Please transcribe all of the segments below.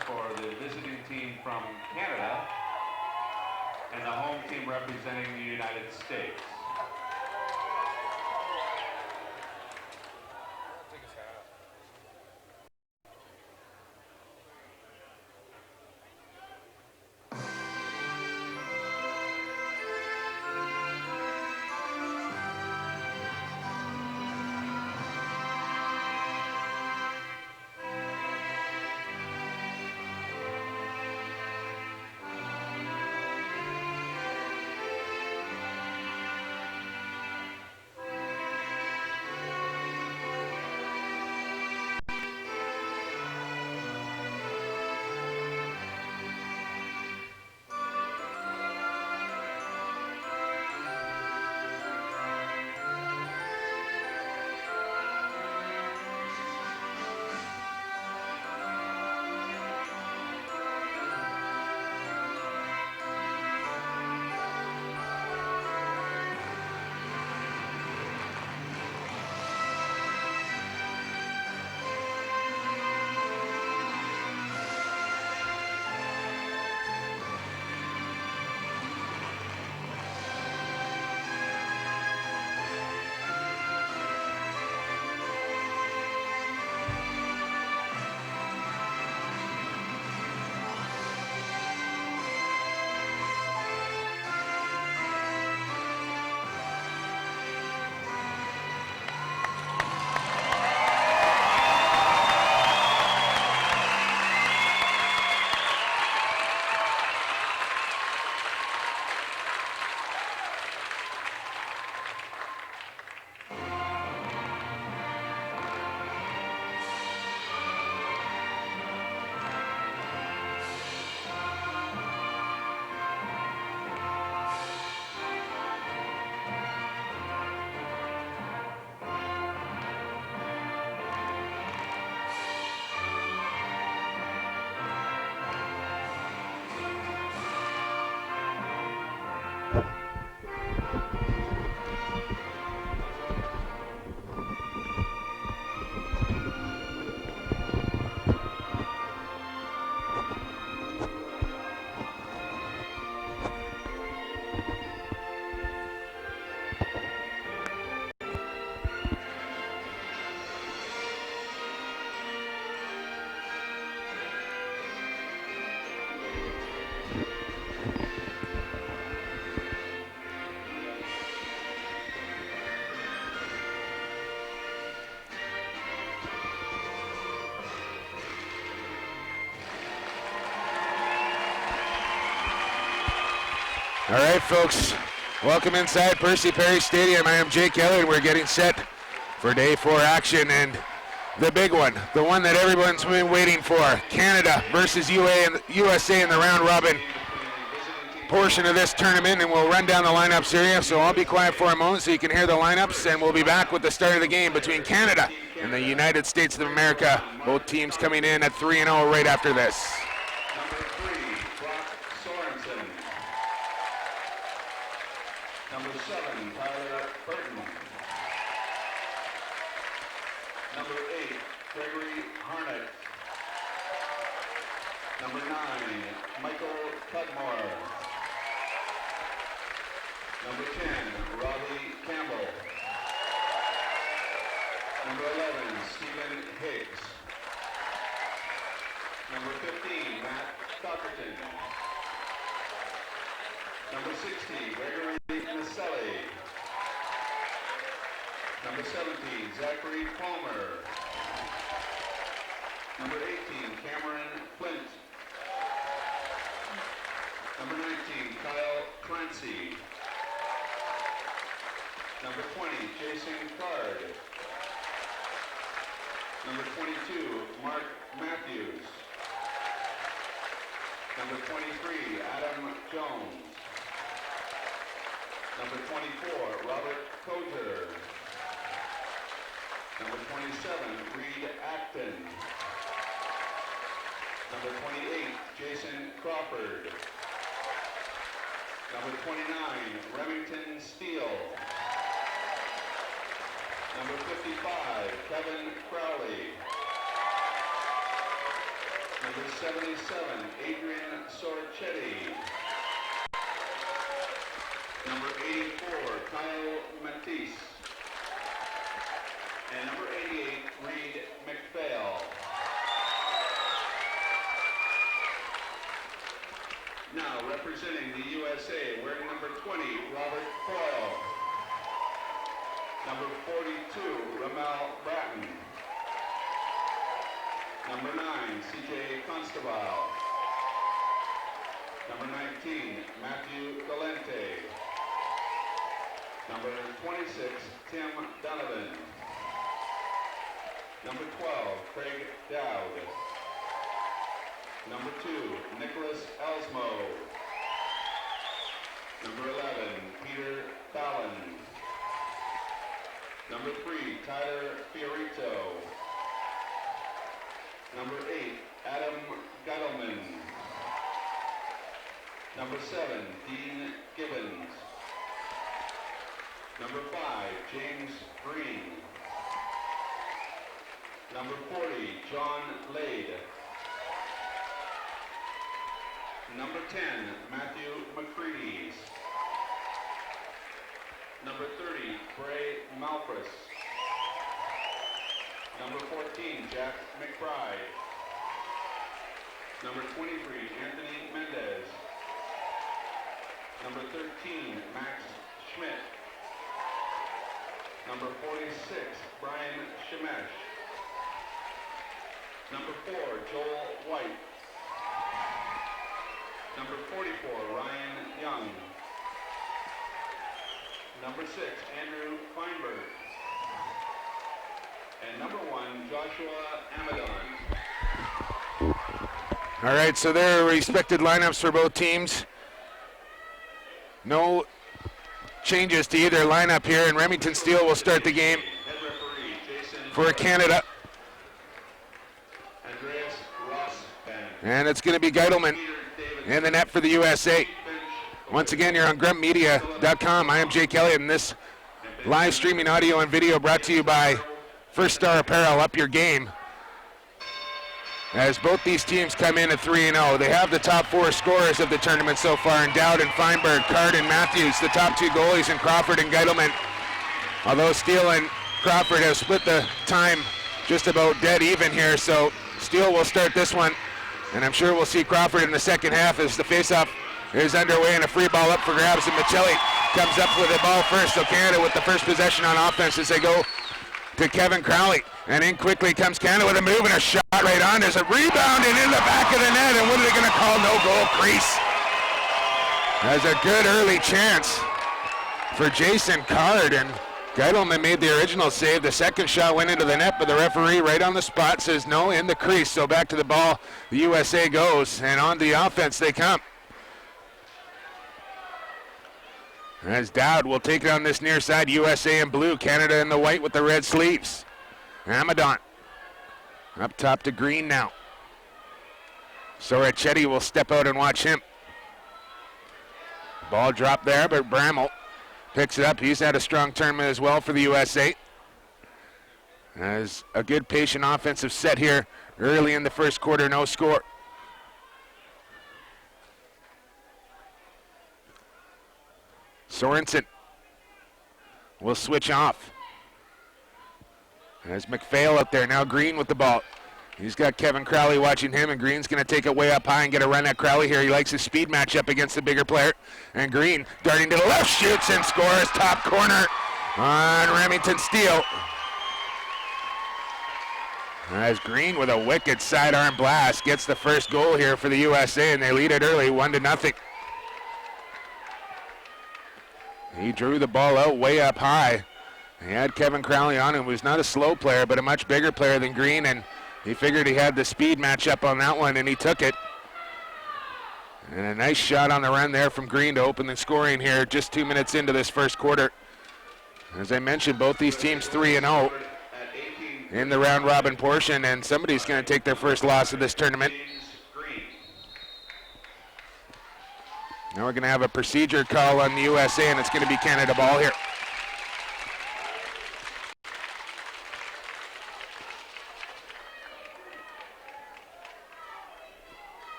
for the visiting team from Canada and the home team representing the United States. All right, folks, welcome inside Percy Perry Stadium. I am Jake Kelly, and we're getting set for day 4 action, and the big one, the one that everyone's been waiting for, Canada versus USA in the round-robin portion of this tournament, and we'll run down the lineups here, so I'll be quiet for a moment so you can hear the lineups, and we'll be back with the start of the game between Canada and the United States of America, both teams coming in at 3-0 right after this. Number 77, Adrian Sorchetti. Number 84, Kyle Matisse. And number 88, Reed McPhail. Now representing the USA, wearing number 20, Robert Coyle. Number 42, Ramel Bratton. Number 9, CJ Constable. Number 19, Matthew Galente. Number 26, Tim Donovan. Number 12, Craig Dowd. Number 2, Nicholas Elsmo. Number 11, Peter Fallon. Number 3, Tyler Fiorito. Number 8, Adam Gettleman. Number 7, Dean Gibbons. Number 5, James Green. Number 40, John Lade. Number 10, Matthew McCready. Number 30, Bray Malpris. Number 14, Jack McBride. Number 23, Anthony Mendez. Number 13, Max Schmidt. Number 46, Brian Shemesh. Number 4, Joel White. Number 44, Ryan Young. Number 6, Andrew Feinberg. And number 1, Joshua Amadon. All right, so there are respected lineups for both teams. No changes to either lineup here, and Remington Steele will start the game for Canada. And it's going to be Geitelman in the net for the USA. Once again, you're on gruntmedia.com. I am Jake Elliott, and this live streaming audio and video brought to you by First Star Apparel. Up your game. As both these teams come in at 3-0, they have the top 4 scorers of the tournament so far in Dowd and Feinberg, Card and Matthews, the top 2 goalies in Crawford and Geitelman. Although Steele and Crawford have split the time just about dead even here, so Steele will start this one, and I'm sure we'll see Crawford in the second half as the faceoff is underway and a free ball up for grabs, and Michelli comes up with the ball first, so Canada with the first possession on offense as they go to Kevin Crowley. And in quickly comes Canada with a move and a shot right on. There's a rebound and in the back of the net, and what are they going to call? No goal crease. That's a good early chance for Jason Card, and Geitelman made the original save. The second shot went into the net, but the referee right on the spot says no, in the crease. So back to the ball, the USA goes, and on the offense they come. As Dowd will take it on this near side, USA in blue, Canada in the white with the red sleeves. Amadon up top to Green now. Sorchetti will step out and watch him. Ball dropped there, but Bramall picks it up. He's had a strong tournament as well for the USA. As a good patient offensive set here early in the first quarter, no score. Sorensen will switch off. There's McPhail up there, now Green with the ball. He's got Kevin Crowley watching him, and Green's going to take it way up high and get a run at Crowley here. He likes his speed matchup against the bigger player. And Green darting to the left, shoots and scores, top corner on Remington Steele. As Green with a wicked sidearm blast gets the first goal here for the USA, and they lead it early, 1-0. He drew the ball out way up high. He had Kevin Crowley on him, who was not a slow player, but a much bigger player than Green, and he figured he had the speed matchup on that one, and he took it. And a nice shot on the run there from Green to open the scoring here just 2 minutes into this first quarter. As I mentioned, both these teams 3-0 in the round robin portion, and somebody's going to take their first loss of this tournament. Now we're going to have a procedure call on the USA, and it's going to be Canada ball here.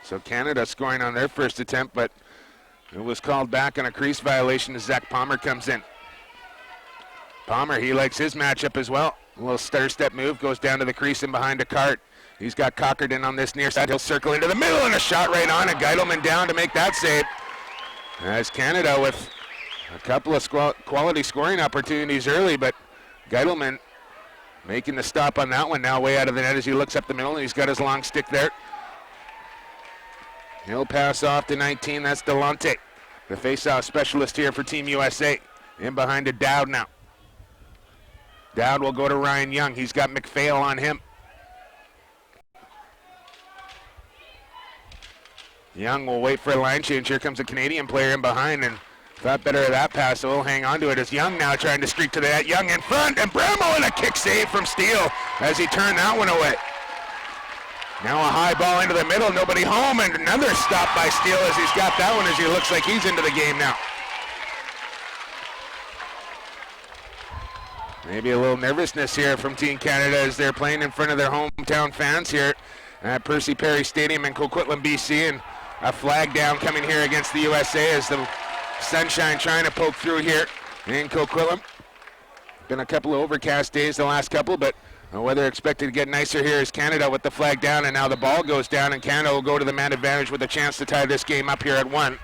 So Canada scoring on their first attempt, but it was called back on a crease violation as Zach Palmer comes in. Palmer, he likes his matchup as well. A little stutter step move, goes down to the crease and behind a cart. He's got Cockerton on this near side. He'll circle into the middle and a shot right on, and Geidelman down to make that save. As Canada with a couple of quality scoring opportunities early, but Geidelman making the stop on that one now way out of the net as he looks up the middle, and he's got his long stick there. He'll pass off to 19, that's Delonte, the face-off specialist here for Team USA. In behind to Dowd now. Dowd will go to Ryan Young. He's got McPhail on him. Young will wait for a line change. Here comes a Canadian player in behind and thought better of that pass, so he'll hang on to it as Young now trying to streak to the net. Young in front, and Bramall in a kick save from Steele as he turned that one away. Now a high ball into the middle, nobody home, and another stop by Steele as he's got that one as he looks like he's into the game now. Maybe a little nervousness here from Team Canada as they're playing in front of their hometown fans here at Percy Perry Stadium in Coquitlam, BC, and a flag down coming here against the USA as the sunshine trying to poke through here in Coquitlam. Been a couple of overcast days the last couple, but weather expected to get nicer here as Canada with the flag down, and now the ball goes down, and Canada will go to the man advantage with a chance to tie this game up here at 1.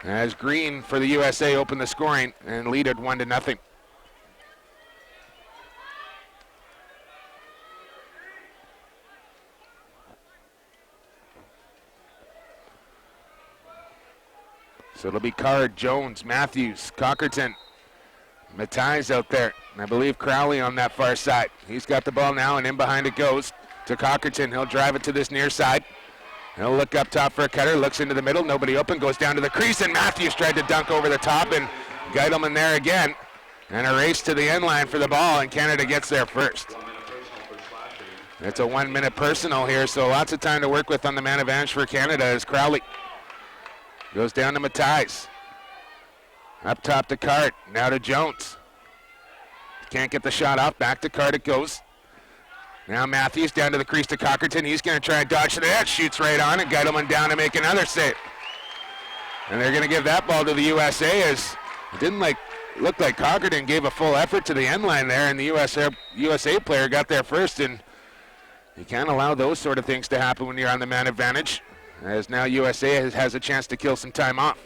As Green for the USA open the scoring and lead it 1-0. So it'll be Card, Jones, Matthews, Cockerton, Matthijs out there, and I believe Crowley on that far side. He's got the ball now, and in behind it goes to Cockerton. He'll drive it to this near side. He'll look up top for a cutter, looks into the middle, nobody open, goes down to the crease, and Matthews tried to dunk over the top, and Geidelman there again. And a race to the end line for the ball, and Canada gets there first. It's a 1-minute personal here, so lots of time to work with on the man advantage for Canada as Crowley goes down to Matthijs. Up top to Cart, now to Jones. Can't get the shot off, back to Cart it goes. Now Matthews down to the crease to Cockerton. He's going to try and dodge to the net, shoots right on it. Geidelman down to make another save. And they're going to give that ball to the USA as it didn't look like Cockerton gave a full effort to the end line there, and the USA player got there first, and you can't allow those sort of things to happen when you're on the man advantage, as now USA has a chance to kill some time off.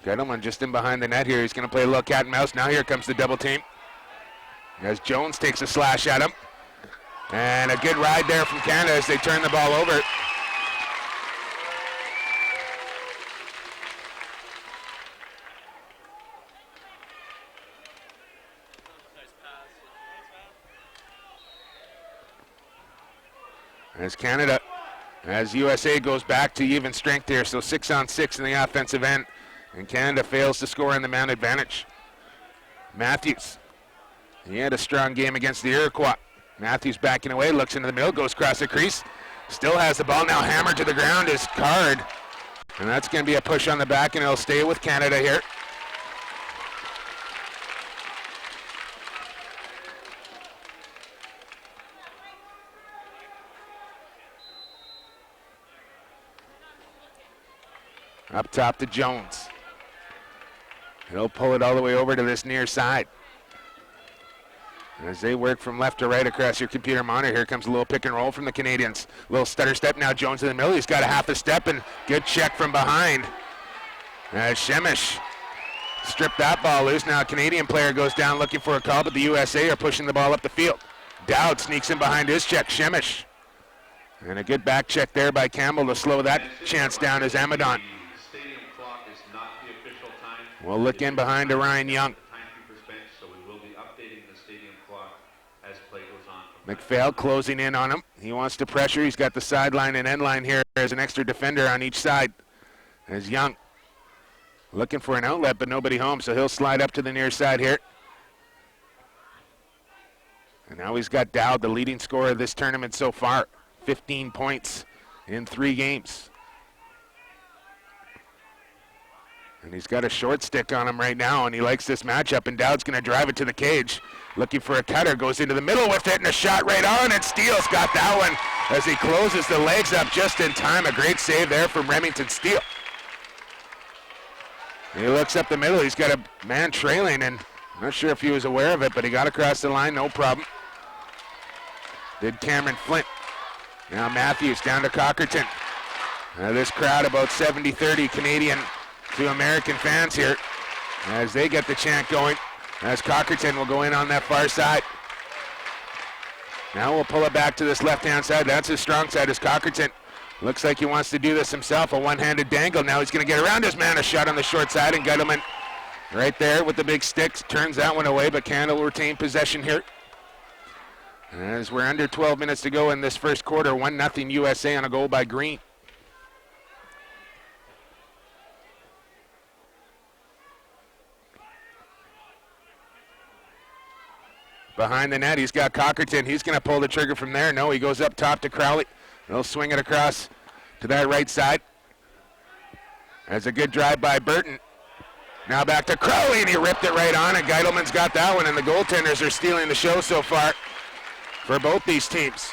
Geidelman just in behind the net here. He's going to play a little cat and mouse. Now here comes the double team as Jones takes a slash at him. And a good ride there from Canada as they turn the ball over. As USA goes back to even strength here, so 6-on-6 in the offensive end, and Canada fails to score in the man advantage. Matthews, he had a strong game against the Iroquois. Matthews backing away, looks into the middle, goes across the crease, still has the ball, now hammered to the ground is Card, and that's going to be a push on the back, and it'll stay with Canada here. Up top to Jones. He'll pull it all the way over to this near side. As they work from left to right across your computer monitor, here comes a little pick and roll from the Canadians. Little stutter step now, Jones in the middle. He's got a half a step and good check from behind. As Shemish stripped that ball loose. Now a Canadian player goes down looking for a call, but the USA are pushing the ball up the field. Dowd sneaks in behind his check, Shemish. And a good back check there by Campbell to slow that chance down as Amadon. We'll look in behind to Ryan Young. McPhail closing in on him. He wants to pressure. He's got the sideline and end line here as an extra defender on each side. As Young looking for an outlet, but nobody home, so he'll slide up to the near side here. And now he's got Dowd, the leading scorer of this tournament so far. 15 points in 3 games. And he's got a short stick on him right now, and he likes this matchup, and Dowd's going to drive it to the cage. looking for a cutter, goes into the middle with it, and a shot right on, and Steele's got that one as he closes the legs up just in time. A great save there from Remington Steele. He looks up the middle. He's got a man trailing, and I'm not sure if he was aware of it, but he got across the line, no problem. Did Cameron Flint. Now Matthews down to Cockerton. This crowd, about 70-30 Canadian to American fans here, as they get the chant going, as Cockerton will go in on that far side. Now we'll pull it back to this left-hand side. That's his strong side, is Cockerton. Looks like he wants to do this himself, a one-handed dangle. Now he's going to get around his man, a shot on the short side, and Gettleman right there with the big sticks turns that one away, but Canada will retain possession here. As we're under 12 minutes to go in this first quarter, 1-0 USA on a goal by Green. Behind the net, he's got Cockerton. He's going to pull the trigger from there. No, he goes up top to Crowley. They'll swing it across to that right side. That's a good drive by Burton. Now back to Crowley, and he ripped it right on, and Geitelman's got that one, and the goaltenders are stealing the show so far for both these teams.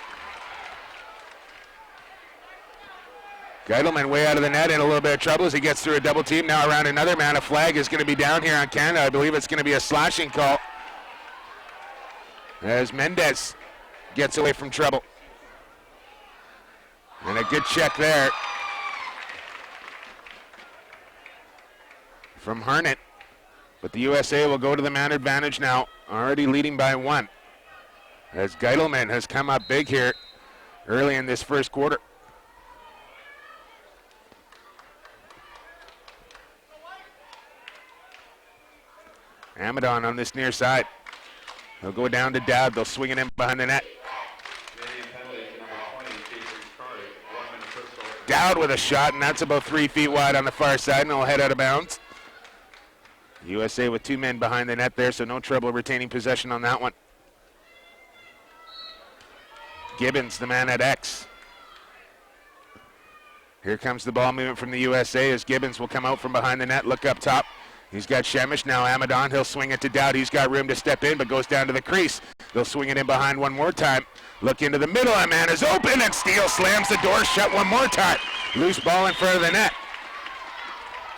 Geitelman way out of the net in a little bit of trouble as he gets through a double team. Now around another man. A flag is going to be down here on Canada. I believe it's going to be a slashing call as Mendez gets away from trouble. And a good check there from Harnett. But the USA will go to the man advantage now, already leading by 1. As Geitelman has come up big here early in this first quarter. Amadon on this near side. They'll go down to Dowd. They'll swing it in behind the net. Dowd with a shot, and that's about 3 feet wide on the far side, and it'll head out of bounds. USA with 2 men behind the net there, so no trouble retaining possession on that one. Gibbons, the man at X. Here comes the ball movement from the USA as Gibbons will come out from behind the net, look up top. He's got Shemish now, Amadon, he'll swing it to Dowd. He's got room to step in, but goes down to the crease. They'll swing it in behind one more time. Look into the middle, a man is open, and Steele slams the door shut one more time. Loose ball in front of the net.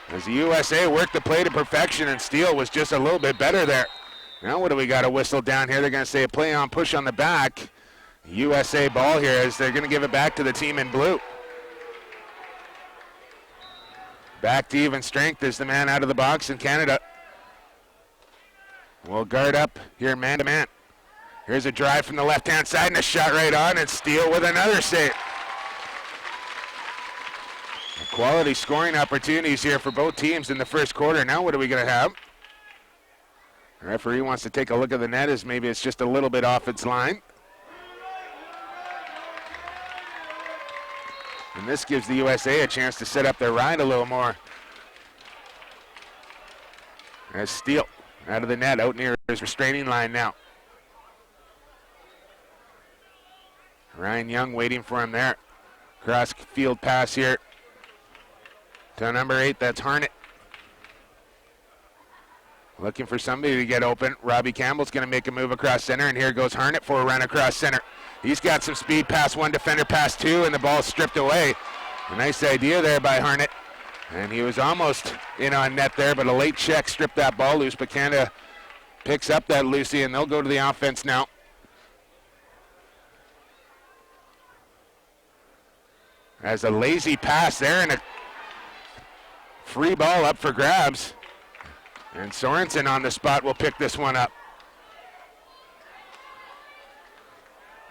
As the USA worked the play to perfection, and Steele was just a little bit better there. Now what do we got a whistle down here? They're going to say a play on push on the back. USA ball here as they're going to give it back to the team in blue. Back to even strength is the man out of the box in Canada. We'll guard up here man-to-man. Here's a drive from the left-hand side and a shot right on, and Steele with another save. Quality scoring opportunities here for both teams in the first quarter. Now what are we going to have? The referee wants to take a look at the net as maybe it's just a little bit off its line. And this gives the USA a chance to set up their ride a little more. As Steele out of the net, out near his restraining line now. Ryan Young waiting for him there. Cross field pass here to number 8, that's Harnett. Looking for somebody to get open. Robbie Campbell's going to make a move across center, and here goes Harnett for a run across center. He's got some speed, past one defender, past 2, and the ball stripped away. A nice idea there by Harnett. And he was almost in on net there, but a late check stripped that ball loose, but Canada picks up that loosey, and they'll go to the offense now. As a lazy pass there, and a free ball up for grabs. And Sorensen on the spot will pick this one up.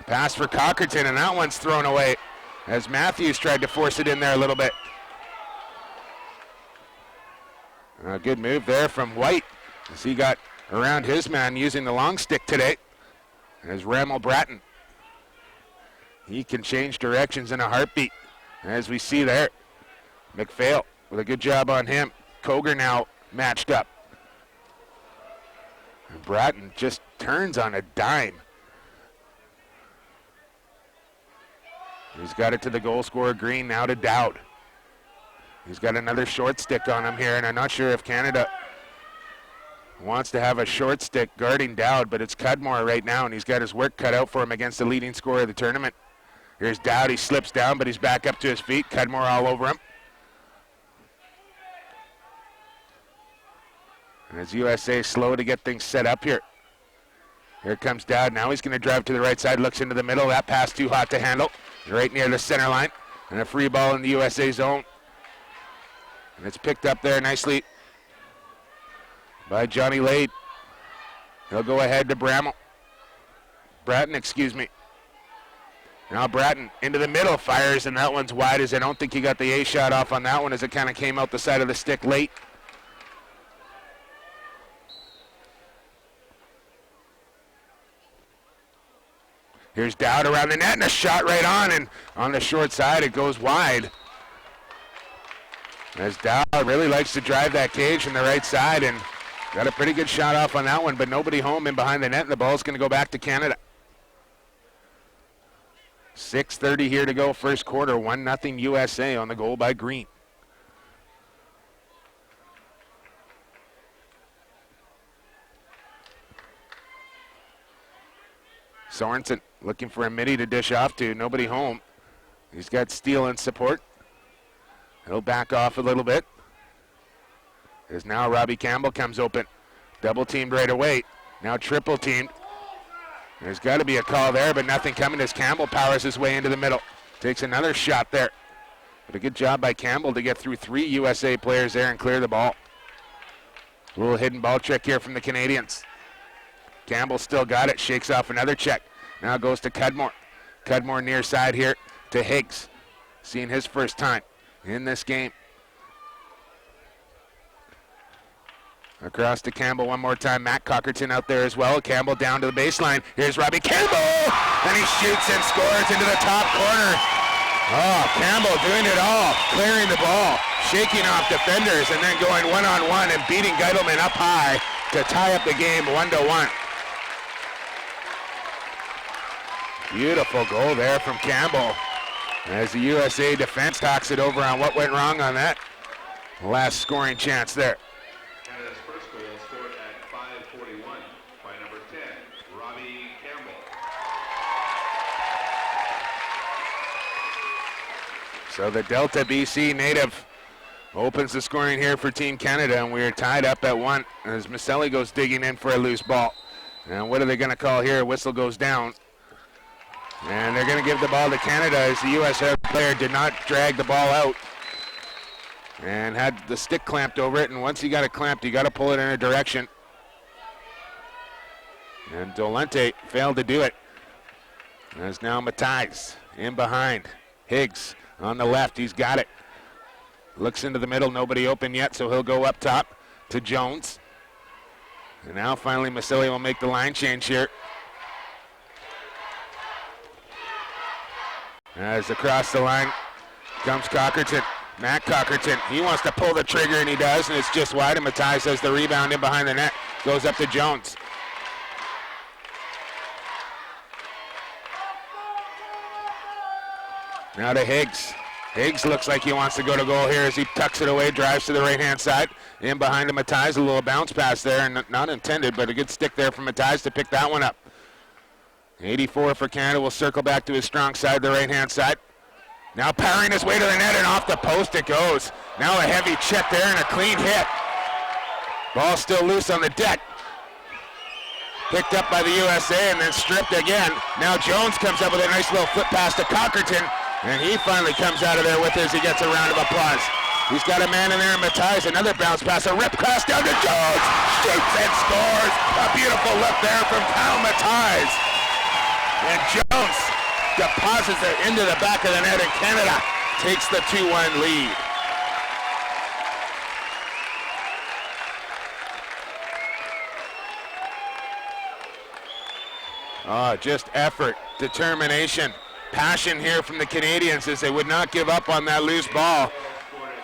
Pass for Cockerton, and that one's thrown away as Matthews tried to force it in there a little bit. A good move there from White as he got around his man using the long stick today. As Ramel Bratton. He can change directions in a heartbeat, as we see there. McPhail with a good job on him. Koger now matched up. And Bratton just turns on a dime. He's got it to the goal scorer Green, now to Dowd. He's got another short stick on him here, and I'm not sure if Canada wants to have a short stick guarding Dowd, but it's Cudmore right now, and he's got his work cut out for him against the leading scorer of the tournament. Here's Dowd. He slips down, but he's back up to his feet. Cudmore all over him. And as USA slow to get things set up here. Here comes Dowd. Now he's going to drive to the right side, looks into the middle. That pass too hot to handle. Right near the center line. And a free ball in the USA zone. And it's picked up there nicely by Johnny Lade. He'll go ahead to Bratton, excuse me. Now Bratton into the middle, fires, and that one's wide as I don't think he got the A shot off on that one as it kind of came out the side of the stick late. Here's Dowd around the net and a shot right on, and on the short side it goes wide. As Dowd really likes to drive that cage from the right side and got a pretty good shot off on that one, but nobody home in behind the net, and the ball's going to go back to Canada. 6:30 here to go, first quarter, 1-0 USA on the goal by Green. Sorensen looking for a midi to dish off to, nobody home. He's got Steele in support. He'll back off a little bit. As now Robbie Campbell comes open. Double teamed right away. Now triple teamed. There's got to be a call there, but nothing coming as Campbell powers his way into the middle. Takes another shot there. But a good job by Campbell to get through 3 USA players there and clear the ball. A little hidden ball trick here from the Canadians. Campbell still got it, shakes off another check. Now goes to Cudmore. Cudmore near side here to Higgs. Seeing his first time in this game. Across to Campbell one more time. Matt Cockerton out there as well. Campbell down to the baseline. Here's Robbie Campbell! And he shoots and scores into the top corner. Oh, Campbell doing it all. Clearing the ball, shaking off defenders, and then going one-on-one and beating Geitelman up high to tie up the game 1-1. Beautiful goal there from Campbell. As the USA defense talks it over on what went wrong on that last scoring chance there. Canada's first goal scored at 5:41 by number 10, Robbie Campbell. So the Delta BC native opens the scoring here for Team Canada, and we are tied up at 1 as Maselli goes digging in for a loose ball. And what are they going to call here? Whistle goes down. And they're going to give the ball to Canada as the U.S. player did not drag the ball out and had the stick clamped over it. And once you got it clamped, you got to pull it in a direction. And Dolente failed to do it. As now Matthijs in behind. Higgs on the left, he's got it. Looks into the middle, nobody open yet, so he'll go up top to Jones. And now finally Maselli will make the line change here. As across the line comes Cockerton. Matt Cockerton, he wants to pull the trigger, and he does, and it's just wide, and Matthijs has the rebound in behind the net. Goes up to Jones. Now to Higgs. Higgs looks like he wants to go to goal here as he tucks it away, drives to the right-hand side. In behind to Matthijs, a little bounce pass there, and not intended, but a good stick there from Matthijs to pick that one up. 84 for Canada will circle back to his strong side, the right-hand side. Now powering his way to the net, and off the post it goes. Now a heavy check there and a clean hit. Ball still loose on the deck. Picked up by the USA and then stripped again. Now Jones comes up with a nice little flip pass to Cockerton, and he finally comes out of there with it as he gets a round of applause. He's got a man in there, Matthijs, another bounce pass, a rip cross down to Jones. Shoots and scores. A beautiful lift there from Kyle Matthijs. And Jones deposits it into the back of the net, and Canada takes the 2-1 lead. Oh, just effort, determination, passion here from the Canadians as they would not give up on that loose ball.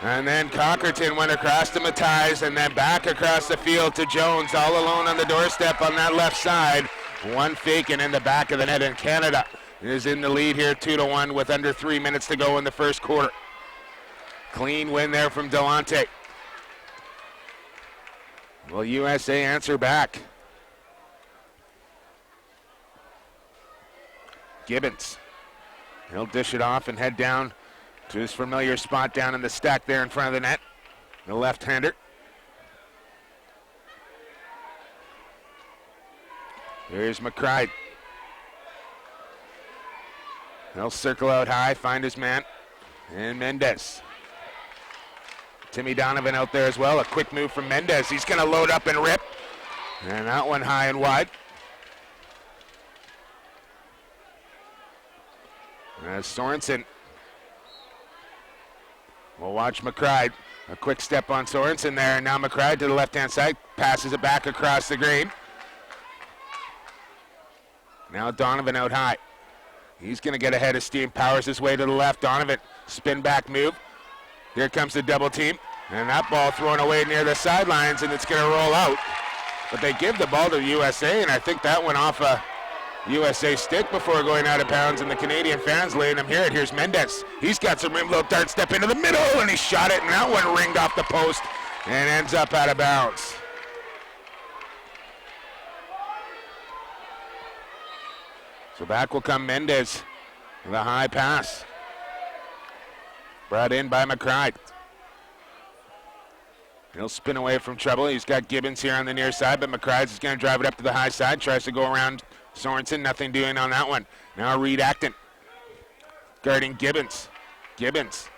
And then Cockerton went across to Matthijs and then back across the field to Jones, all alone on the doorstep on that left side. One faking in the back of the net, and Canada is in the lead here 2-1 with under 3 minutes to go in the first quarter. Clean win there from Delonte. Will USA answer back? Gibbons. He'll dish it off and head down to his familiar spot down in the stack there in front of the net. The left-hander. Here's McCride. He'll circle out high, find his man. And Mendez. Timmy Donovan out there as well. A quick move from Mendez. He's going to load up and rip. And that one high and wide. As Sorensen will watch McCride. A quick step on Sorensen there. And now McCride to the left-hand side. Passes it back across the green. Now Donovan out high. He's going to get ahead of steam. Powers his way to the left. Donovan, spin back move. Here comes the double team. And that ball thrown away near the sidelines, and it's going to roll out. But they give the ball to USA, and I think that went off a USA stick before going out of bounds, and the Canadian fans letting him hear it. Here's Mendez. He's got some rim low dart step into the middle, and he shot it, and that one ringed off the post and ends up out of bounds. So back will come Mendez with a high pass. Brought in by McCride. He'll spin away from trouble. He's got Gibbons here on the near side, but McCride's is going to drive it up to the high side. Tries to go around Sorensen. Nothing doing on that one. Now Reed Acton guarding Gibbons. Gibbons.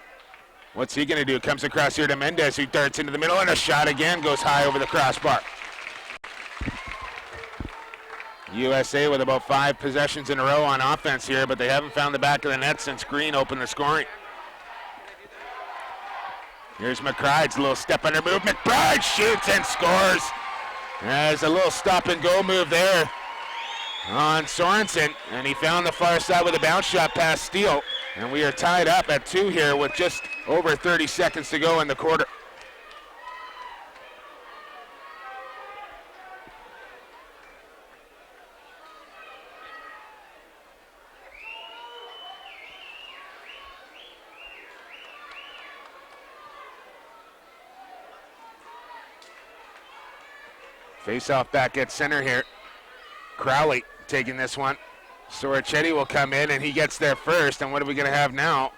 What's he going to do? Comes across here to Mendez, who darts into the middle, and a shot again goes high over the crossbar. USA with about 5 possessions in a row on offense here, but they haven't found the back of the net since Green opened the scoring. Here's McCride's little step under move. McBride shoots and scores. There's a little stop and go move there on Sorensen, and he found the far side with a bounce shot past Steele. And we are tied up at 2 here with just over 30 seconds to go in the quarter. Face-off back at center here. Crowley taking this one. Sorichetti will come in, and he gets there first. And what are we going to have now?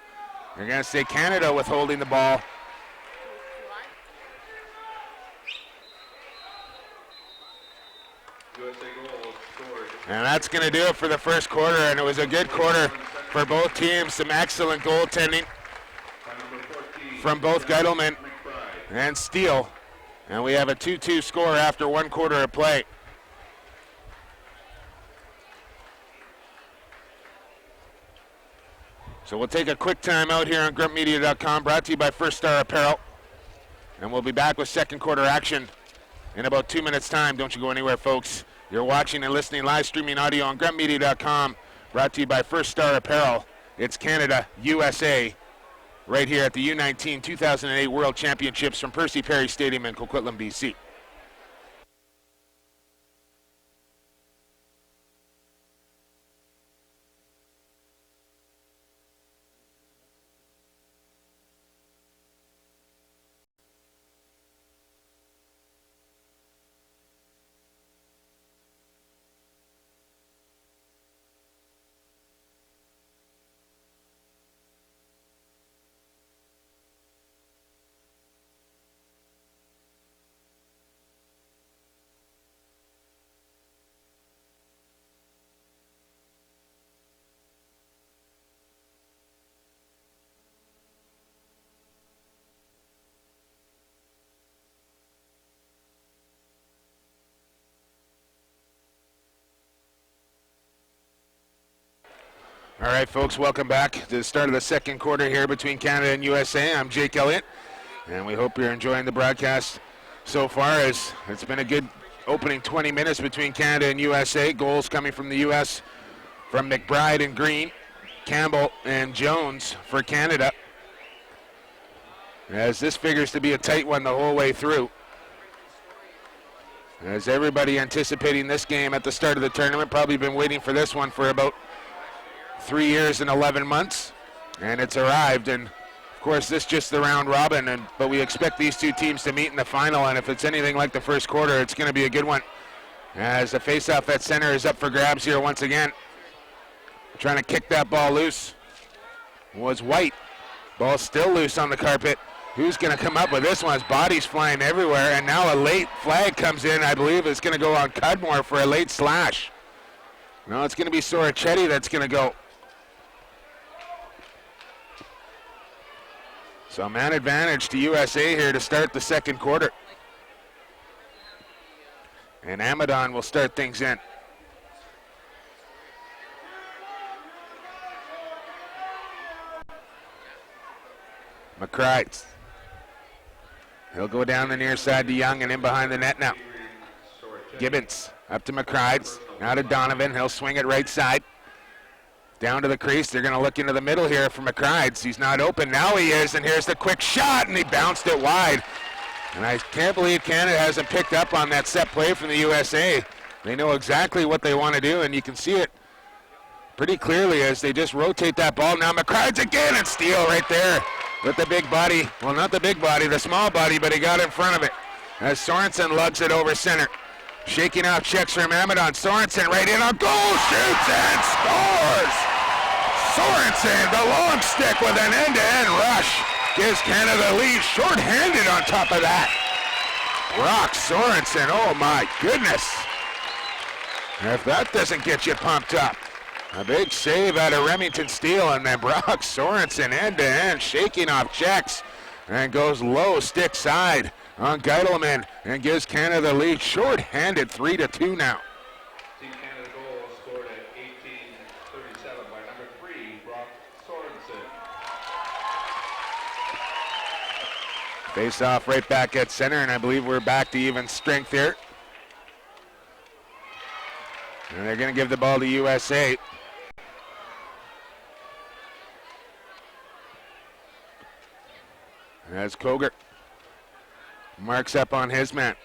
They're going to say Canada withholding the ball. And that's going to do it for the first quarter, and it was a good quarter for both teams. Some excellent goaltending from both Geidelman and Steele. And we have a 2-2 score after 1 quarter of play. So we'll take a quick time out here on gruntmedia.com, brought to you by First Star Apparel. And we'll be back with second quarter action in about 2 minutes' time. Don't you go anywhere, folks. You're watching and listening live streaming audio on gruntmedia.com, brought to you by First Star Apparel. It's Canada, USA, right here at the U19 2008 World Championships from Percy Perry Stadium in Coquitlam, BC. All right, folks, welcome back to the start of the second quarter here between Canada and USA. I'm Jake Elliott, and we hope you're enjoying the broadcast so far, as it's been a good opening 20 minutes between Canada and USA. Goals coming from the U.S. from McBride and Green, Campbell and Jones for Canada, as this figures to be a tight one the whole way through. As everybody anticipating this game at the start of the tournament, probably been waiting for this one for about 3 years and 11 months, and it's arrived. And Of course, this is just the round robin, but we expect these two teams to meet in the final, and if it's anything like the first quarter, it's going to be a good one. As the faceoff at center is up for grabs here once again. Trying to kick that ball loose was White. Ball still loose on the carpet. Who's going to come up with this one? His body's flying everywhere, and now a late flag comes in. I believe it's going to go on Cudmore for a late slash. No, it's going to be Sorichetti that's going to go. So man advantage to USA here to start the second quarter. And Amadon will start things in. McCrides. He'll go down the near side to Young and in behind the net now. Gibbons up to McCrides. Now to Donovan. He'll swing it right side. Down to the crease. They're going to look into the middle here for McCrides. He's not open. Now he is, and here's the quick shot, and he bounced it wide. And I can't believe Canada hasn't picked up on that set play from the USA. They know exactly what they want to do, and you can see it pretty clearly as they just rotate that ball. Now McCrides again, and steal right there with the big body. Well, not the big body, the small body, but he got in front of it as Sorensen lugs it over center. Shaking off checks from Amadon. Sorensen right in on goal, shoots and scores! Sorensen, the long stick with an end-to-end rush, gives Canada the lead, short-handed on top of that. Brock Sorensen, oh my goodness. If that doesn't get you pumped up. A big save out of Remington Steele, and then Brock Sorensen end-to-end, shaking off checks, and goes low stick side on Geidelman and gives Canada the lead, short-handed 3-2 now. Team Canada goal scored at 18:37 by number 3, Brock Sorensen. Face off right back at center, and I believe we're back to even strength here. And they're going to give the ball to USA. As Koger marks up on his man.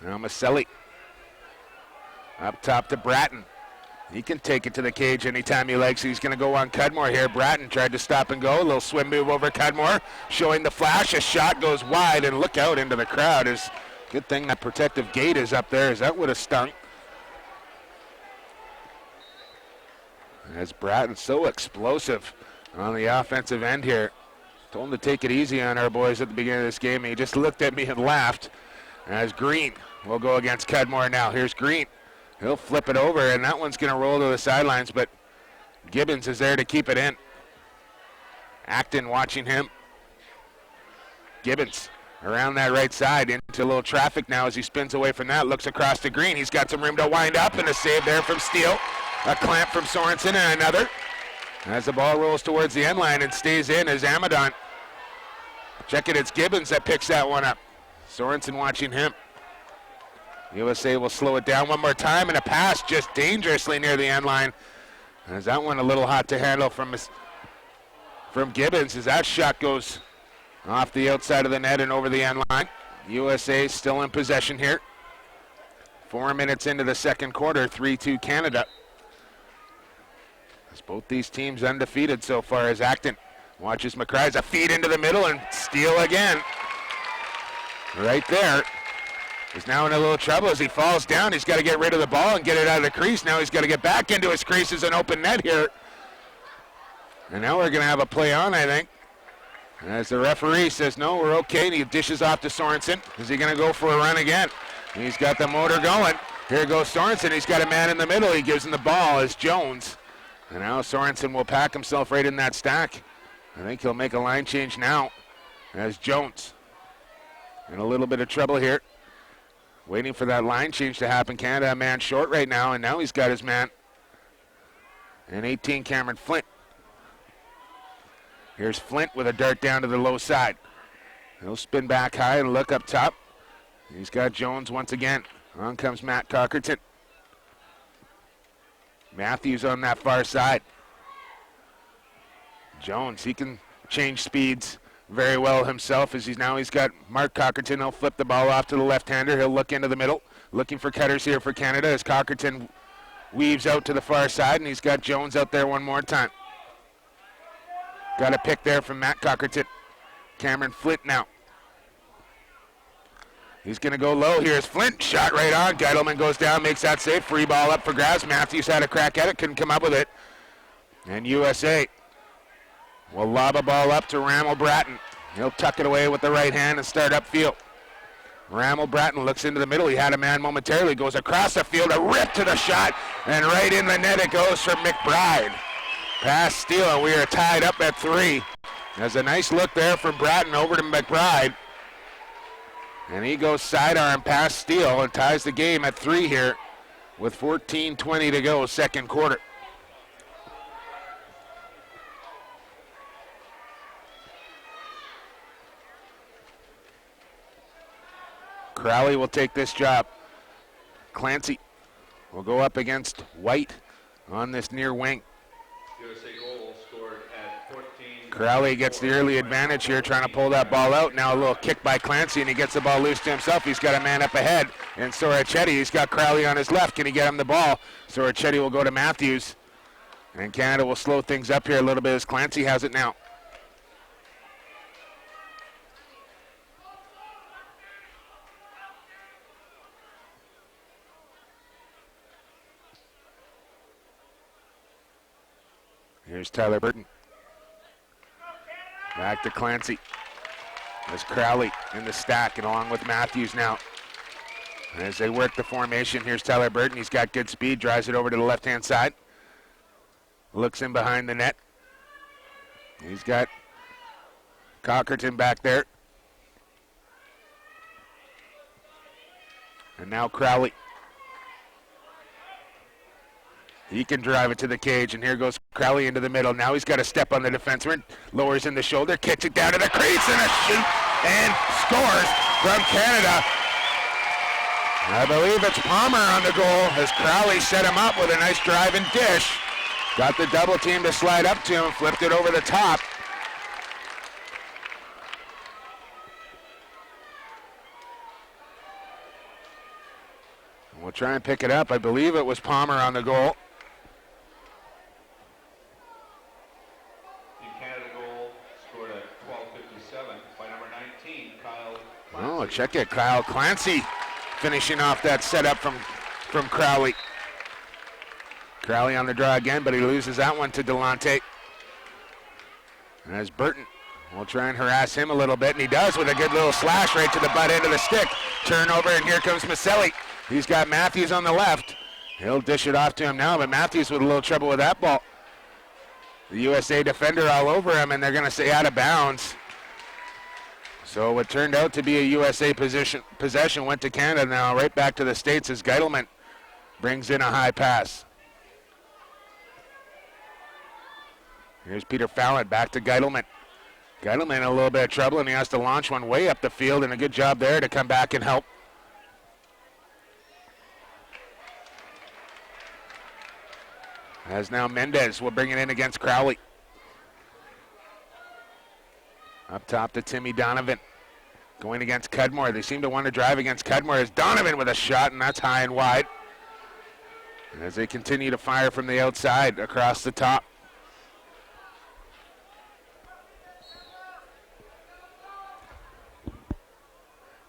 Now Maselli up top to Bratton. He can take it to the cage anytime he likes. He's going to go on Cudmore here. Bratton tried to stop and go. A little swim move over Cudmore, showing the flash. A shot goes wide, and look out into the crowd. Is good thing that protective gate is up there, as that would have stung. As Bratton's so explosive on the offensive end here. Told him to take it easy on our boys at the beginning of this game. He just looked at me and laughed. As Green will go against Cudmore now. Here's Green. He'll flip it over, and that one's going to roll to the sidelines, but Gibbons is there to keep it in. Acton watching him. Gibbons around that right side into a little traffic now as he spins away from that. Looks across to Green. He's got some room to wind up, and a save there from Steele. A clamp from Sorensen and another. As the ball rolls towards the end line and stays in as Amadon. Check it, it's Gibbons that picks that one up. Sorensen watching him. USA will slow it down one more time, and a pass just dangerously near the end line. As that one a little hot to handle from Gibbons as that shot goes off the outside of the net and over the end line. USA still in possession here. 4 minutes into the second quarter, 3-2 Canada. As both these teams undefeated so far as Acton watches McCrides. A feed into the middle and steal again. Right there. He's now in a little trouble as he falls down. He's got to get rid of the ball and get it out of the crease. Now he's got to get back into his crease as an open net here. And now we're going to have a play on, I think. As the referee says, no, we're okay. And he dishes off to Sorensen. Is he going to go for a run again? He's got the motor going. Here goes Sorensen. He's got a man in the middle. He gives him the ball as Jones. And now Sorensen will pack himself right in that stack. I think he'll make a line change now as Jones in a little bit of trouble here. Waiting for that line change to happen. Canada a man short right now, and now he's got his man. And 18, Cameron Flint. Here's Flint with a dart down to the low side. He'll spin back high and look up top. He's got Jones once again. On comes Matt Cockerton. Matthews on that far side. Jones, he can change speeds very well himself as he's got Mark Cockerton. He'll flip the ball off to the left-hander. He'll look into the middle, looking for cutters here for Canada as Cockerton weaves out to the far side, and he's got Jones out there one more time. Got a pick there from Matt Cockerton. Cameron Flint now. He's going to go low. Here's Flint. Shot right on. Geidelman goes down, makes that save. Free ball up for grabs. Matthews had a crack at it, couldn't come up with it. And USA will lob a ball up to Ramel Bratton. He'll tuck it away with the right hand and start upfield. Ramel Bratton looks into the middle. He had a man momentarily. Goes across the field. A rip to the shot. And right in the net it goes for McBride. Pass steal, and we are tied up at 3. There's a nice look there from Bratton over to McBride. And he goes sidearm pass steal and ties the game at 3 here with 14:20 to go, second quarter. Crowley will take this job. Clancy will go up against White on this near wing. USA goal scored at 14. Crowley gets the early advantage here, trying to pull that ball out. Now a little kick by Clancy, and he gets the ball loose to himself. He's got a man up ahead, and Sorichetti, he's got Crowley on his left. Can he get him the ball? Sorichetti will go to Matthews, and Canada will slow things up here a little bit as Clancy has it now. Here's Tyler Burton. Back to Clancy. There's Crowley in the stack and along with Matthews now. As they work the formation, here's Tyler Burton. He's got good speed, drives it over to the left-hand side. Looks in behind the net. He's got Cockerton back there. And now Crowley. He can drive it to the cage, and here goes Crowley into the middle. Now he's got to step on the defenseman, lowers in the shoulder, kicks it down to the crease, and a shoot, and scores from Canada. I believe it's Palmer on the goal as Crowley set him up with a nice drive and dish. Got the double team to slide up to him, flipped it over the top. We'll try and pick it up. I believe it was Palmer on the goal. Oh, check it, Kyle Clancy finishing off that setup from Crowley. Crowley on the draw again, but he loses that one to Delonte. And as Burton will try and harass him a little bit, and he does with a good little slash right to the butt end of the stick. Turnover, and here comes Maselli. He's got Matthews on the left. He'll dish it off to him now, but Matthews with a little trouble with that ball. The USA defender all over him, and they're going to say out of bounds. So what turned out to be a USA possession went to Canada now, right back to the States as Geidelman brings in a high pass. Here's Peter Fallon back to Geidelman. Geidelman in a little bit of trouble, and he has to launch one way up the field, and a good job there to come back and help. As now Mendez will bring it in against Crowley. Up top to Timmy Donovan. Going against Cudmore. They seem to want to drive against Cudmore as Donovan with a shot, and that's high and wide. And as they continue to fire from the outside across the top.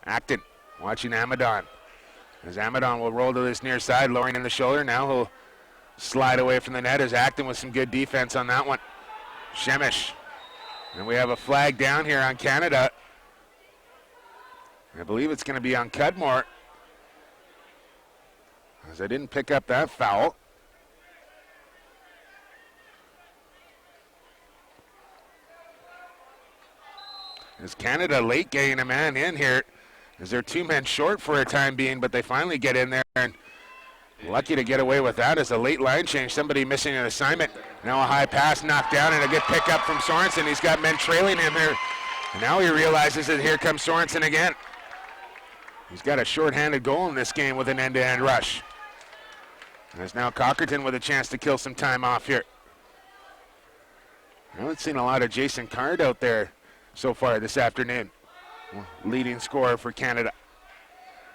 Acton watching Amadon. As Amadon will roll to this near side, lowering in the shoulder. Now he'll slide away from the net as Acton with some good defense on that one. Shemish. And we have a flag down here on Canada. I believe it's going to be on Cudmore, as I didn't pick up that foul. As Canada late getting a man in here, as they're 2 men short for a time being, but they finally get in there, and lucky to get away with that as a late line change. Somebody missing an assignment. Now a high pass knocked down and a good pickup from Sorensen. He's got men trailing him here. And now he realizes that here comes Sorensen again. He's got a shorthanded goal in this game with an end-to-end rush. And there's now Cockerton with a chance to kill some time off here. I haven't seen a lot of Jason Card out there so far this afternoon. Leading scorer for Canada.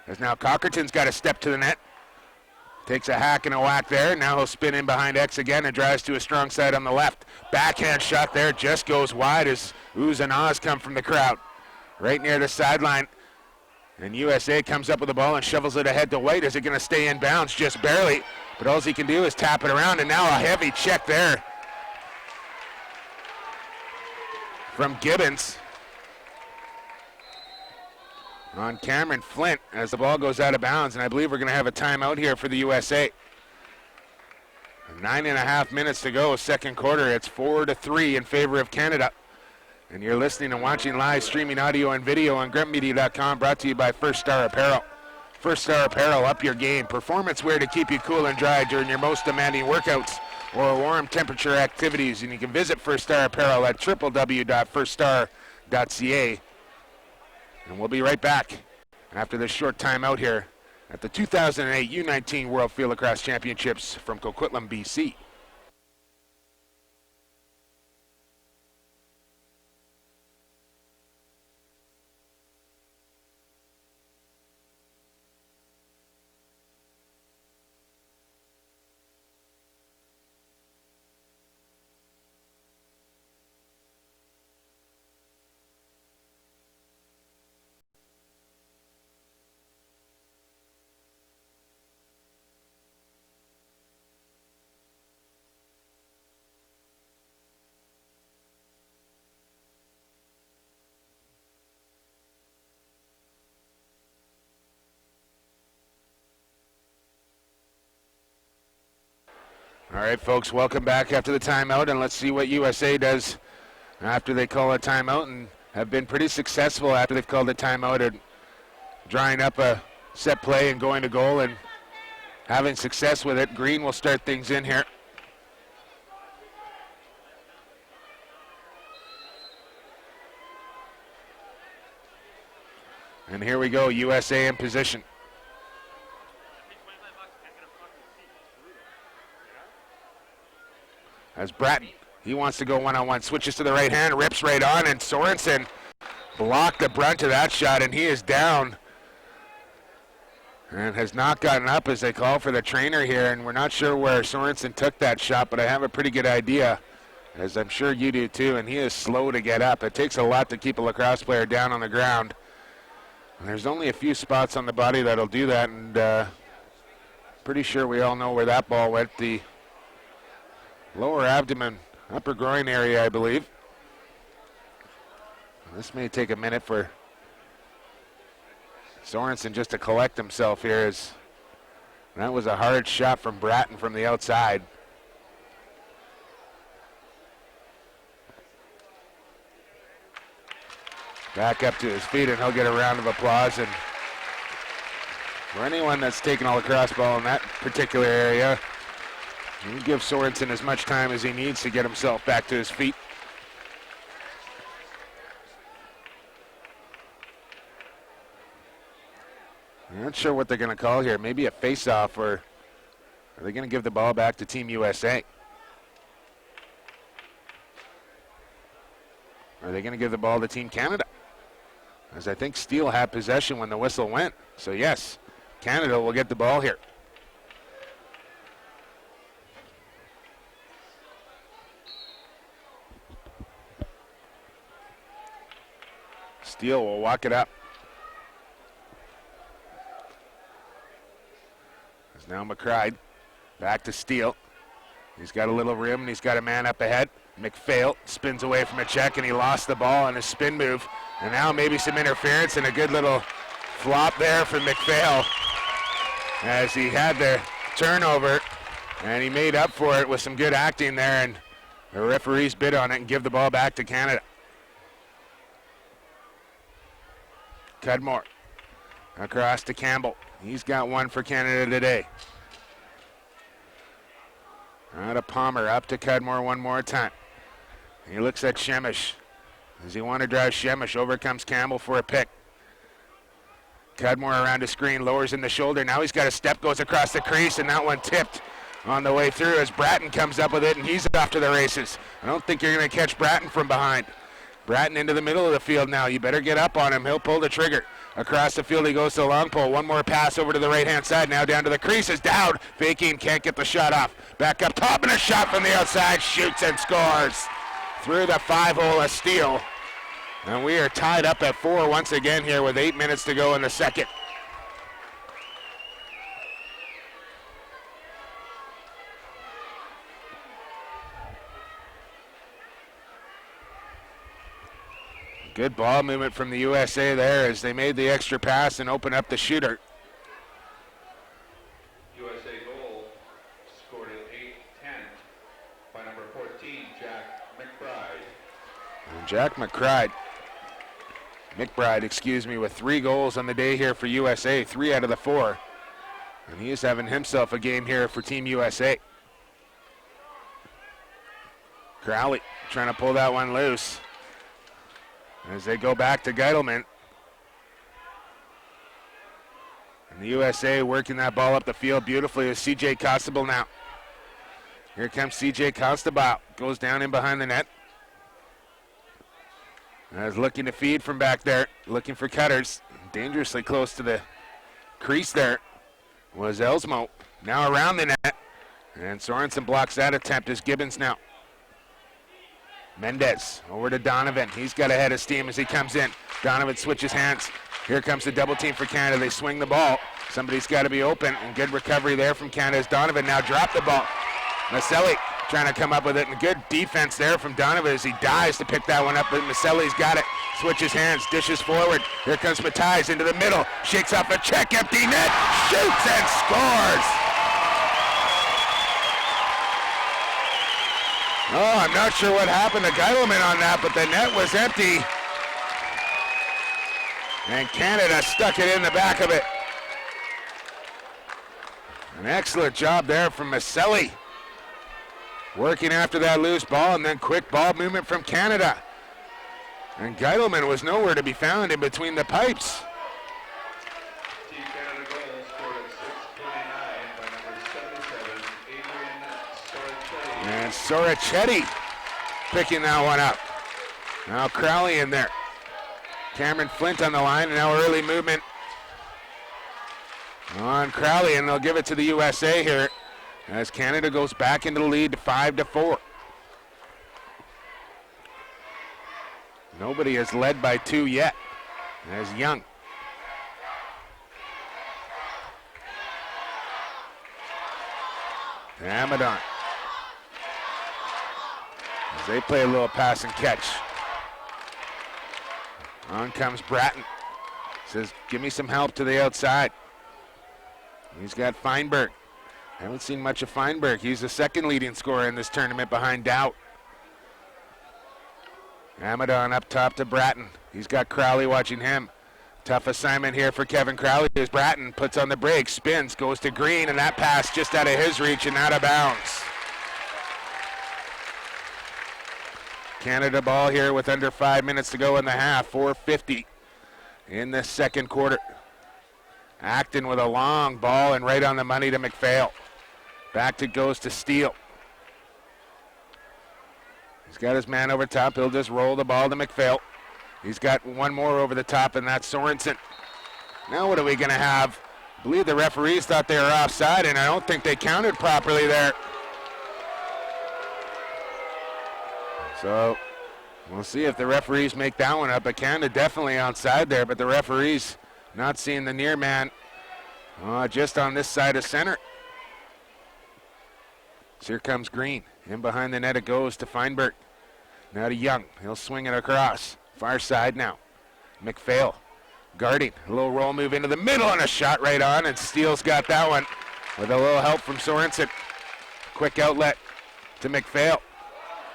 As now Cockerton's got to step to the net. Takes a hack and a whack there. Now he'll spin in behind X again and drives to a strong side on the left. Backhand shot there, just goes wide as oohs and ahs come from the crowd. Right near the sideline. And USA comes up with the ball and shovels it ahead to White. Is it going to stay in bounds? Just barely. But all he can do is tap it around, and now a heavy check there from Gibbons on Cameron Flint as the ball goes out of bounds, and I believe we're going to have a timeout here for the USA. 9.5 minutes to go, second quarter. It's 4-3 in favor of Canada. And you're listening and watching live streaming audio and video on gruntmedia.com, brought to you by First Star Apparel. First Star Apparel, up your game. Performance wear to keep you cool and dry during your most demanding workouts or warm temperature activities. And you can visit First Star Apparel at www.firststar.ca. And we'll be right back after this short timeout here at the 2008 U19 World Field Lacrosse Championships from Coquitlam, BC. All right, folks, welcome back after the timeout, and let's see what USA does after they call a timeout, and have been pretty successful after they've called a timeout at drawing up a set play and going to goal and having success with it. Green will start things in here. And here we go, USA in position. As Bratton, he wants to go one-on-one, switches to the right hand, rips right on, and Sorensen blocked the brunt of that shot, and he is down and has not gotten up as they call for the trainer here, and we're not sure where Sorensen took that shot, but I have a pretty good idea, as I'm sure you do too, and he is slow to get up. It takes a lot to keep a lacrosse player down on the ground. And there's only a few spots on the body that'll do that, and pretty sure we all know where that ball went. The lower abdomen, upper groin area, I believe. This may take a minute for Sorensen just to collect himself here, as that was a hard shot from Bratton from the outside. Back up to his feet, and he'll get a round of applause. And for anyone that's taken a lacrosse ball in that particular area, you give Sorensen as much time as he needs to get himself back to his feet. I'm not sure what they're going to call here. Maybe a face-off, or are they going to give the ball back to Team USA? Are they going to give the ball to Team Canada? As I think Steele had possession when the whistle went. So yes, Canada will get the ball here. Steele will walk it up. There's now McCride. Back to Steele. He's got a little rim, and he's got a man up ahead. McPhail spins away from a check, and he lost the ball on his spin move. And now maybe some interference and a good little flop there from McPhail, as he had the turnover, and he made up for it with some good acting there, and the referees bid on it and give the ball back to Canada. Cudmore across to Campbell. He's got one for Canada today. Out of Palmer, up to Cudmore one more time. He looks at Shemish. Does he want to drive Shemish? Over comes Campbell for a pick. Cudmore around the screen, lowers in the shoulder. Now he's got a step, goes across the crease, and that one tipped on the way through as Bratton comes up with it, and he's off to the races. I don't think you're going to catch Bratton from behind. Bratton into the middle of the field now. You better get up on him. He'll pull the trigger. Across the field he goes to the long pole. One more pass over to the right-hand side. Now down to the creases. Down. Faking. Can't get the shot off. Back up top and a shot from the outside. Shoots and scores. Through the 5-hole, a steal. And we are tied up at 4 once again here with 8 minutes to go in the second. Good ball movement from the USA there as they made the extra pass and opened up the shooter. USA goal scored at 8-10 by number 14, Jack McBride. And Jack McBride, with 3 goals on the day here for USA, 3 out of the 4. And he is having himself a game here for Team USA. Crowley trying to pull that one loose as they go back to Geitelman. And the USA working that ball up the field beautifully is C.J. Costabile now. Here comes C.J. Costabile, goes down in behind the net. As looking to feed from back there, looking for cutters. Dangerously close to the crease there was Elsmo. Now around the net, and Sorensen blocks that attempt as Gibbons now. Mendez over to Donovan. He's got a head of steam as he comes in. Donovan switches hands. Here comes the double team for Canada. They swing the ball. Somebody's got to be open, and good recovery there from Canada's Donovan. Now drop the ball. Maselli trying to come up with it, and good defense there from Donovan as he dives to pick that one up, but Maselli's got it. Switches hands, dishes forward. Here comes Matthijs into the middle. Shakes off a check, empty net. Shoots and scores. Oh, I'm not sure what happened to Geitelman on that, but the net was empty. And Canada stuck it in the back of it. An excellent job there from Maselli. Working after that loose ball, and then quick ball movement from Canada. And Geitelman was nowhere to be found in between the pipes. Team Canada goal scored at 6:29 by number 77, Adrian Sorachetti. And Sorachetti picking that one up. Now Crowley in there. Cameron Flint on the line, and now early movement on Crowley, and they'll give it to the USA here as Canada goes back into the lead to 5-4. Nobody has led by 2 yet. As Young. Amadon. As they play a little pass and catch. On comes Bratton. Says, give me some help to the outside. He's got Feinberg. Haven't seen much of Feinberg. He's the second leading scorer in this tournament behind Doubt. Amadon up top to Bratton. He's got Crowley watching him. Tough assignment here for Kevin Crowley as Bratton puts on the brakes, spins, goes to Green, and that pass just out of his reach and out of bounds. Canada ball here with under 5 minutes to go in the half. 4:50 in the second quarter. Acton with a long ball and right on the money to McPhail. Back it goes to Steele. He's got his man over top. He'll just roll the ball to McPhail. He's got one more over the top, and that's Sorensen. Now what are we going to have? I believe the referees thought they were offside, and I don't think they counted properly there. So we'll see if the referees make that one up. But Canada definitely onside there, but the referees not seeing the near man just on this side of center. So here comes Green. In behind the net it goes to Feinberg. Now to Young. He'll swing it across. Far side now. McPhail guarding. A little roll move into the middle and a shot right on. And Steele's got that one with a little help from Sorensen. Quick outlet to McPhail.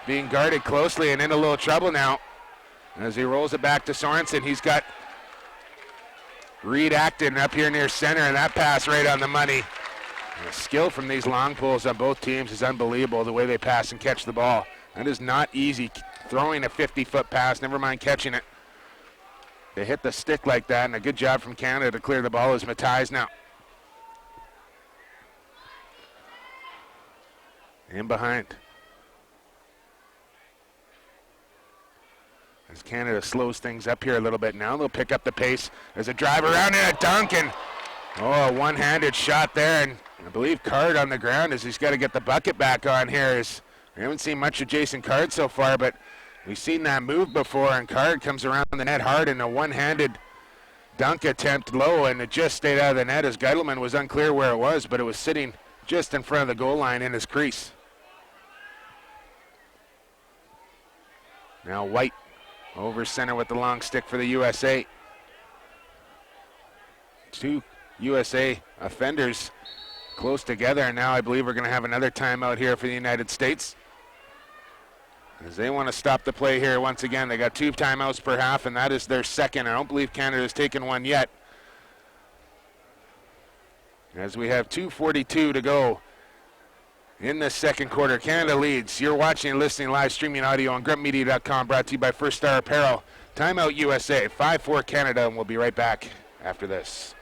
Being guarded closely and in a little trouble now. As he rolls it back to Sorensen, he's got Reed Acton up here near center, and that pass right on the money. The skill from these long pulls on both teams is unbelievable, the way they pass and catch the ball. That is not easy, throwing a 50-foot pass, never mind catching it. They hit the stick like that, and a good job from Canada to clear the ball as Matthijs now. In behind. As Canada slows things up here a little bit now, they'll pick up the pace. There's a drive around and a dunk, and a one-handed shot there, and I believe Card on the ground as he's got to get the bucket back on here. We haven't seen much of Jason Card so far, but we've seen that move before, and Card comes around the net hard in a one-handed dunk attempt low, and it just stayed out of the net as Geidelman was unclear where it was, but it was sitting just in front of the goal line in his crease. Now White over center with the long stick for the USA. Two USA offenders close together, and now I believe we're going to have another timeout here for the United States, as they want to stop the play here once again. They got 2 timeouts per half, and that is their second. I don't believe Canada's taken one yet, as we have 2:42 to go in the second quarter. Canada leads. You're watching and listening live streaming audio on gruntmedia.com, brought to you by First Star Apparel. Timeout USA, 5-4 Canada, and we'll be right back after this.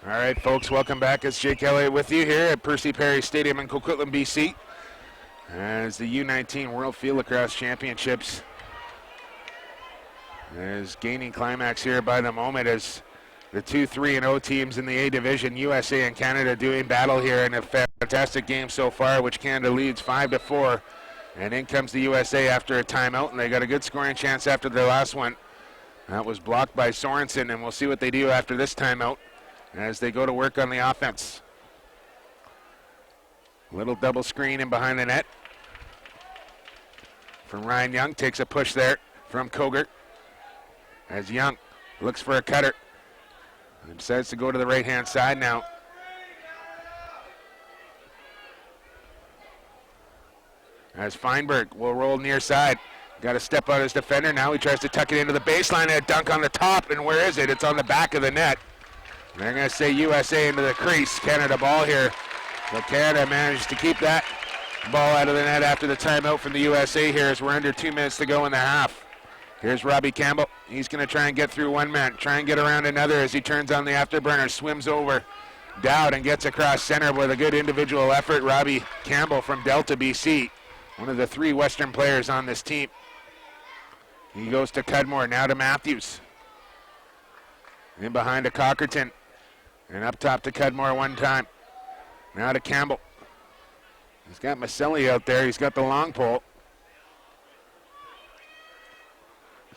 All right, folks, welcome back. It's Jake Elliott with you here at Percy Perry Stadium in Coquitlam, BC, as the U19 World Field Lacrosse Championships is gaining climax here by the moment, as the 2-3-0 teams in the A Division, USA and Canada, doing battle here in a fantastic game so far, which Canada leads 5-4. And in comes the USA after a timeout, and they got a good scoring chance after their last one. That was blocked by Sorensen, and we'll see what they do after this timeout as they go to work on the offense. Little double screen in behind the net from Ryan Young. Takes a push there from Kogert, as Young looks for a cutter and decides to go to the right-hand side now. As Feinberg will roll near side. Got to step out his defender now. He tries to tuck it into the baseline, and a dunk on the top, and where is it? It's on the back of the net. They're going to say USA into the crease. Canada ball here. But Canada managed to keep that ball out of the net after the timeout from the USA here, as we're under 2 minutes to go in the half. Here's Robbie Campbell. He's going to try and get through one man, try and get around another as he turns on the afterburner, swims over Dowd and gets across center with a good individual effort. Robbie Campbell from Delta, BC, one of the 3 Western players on this team. He goes to Cudmore, now to Matthews. In behind to Cockerton. And up top to Cudmore one time. Now to Campbell. He's got Maselli out there. He's got the long pole.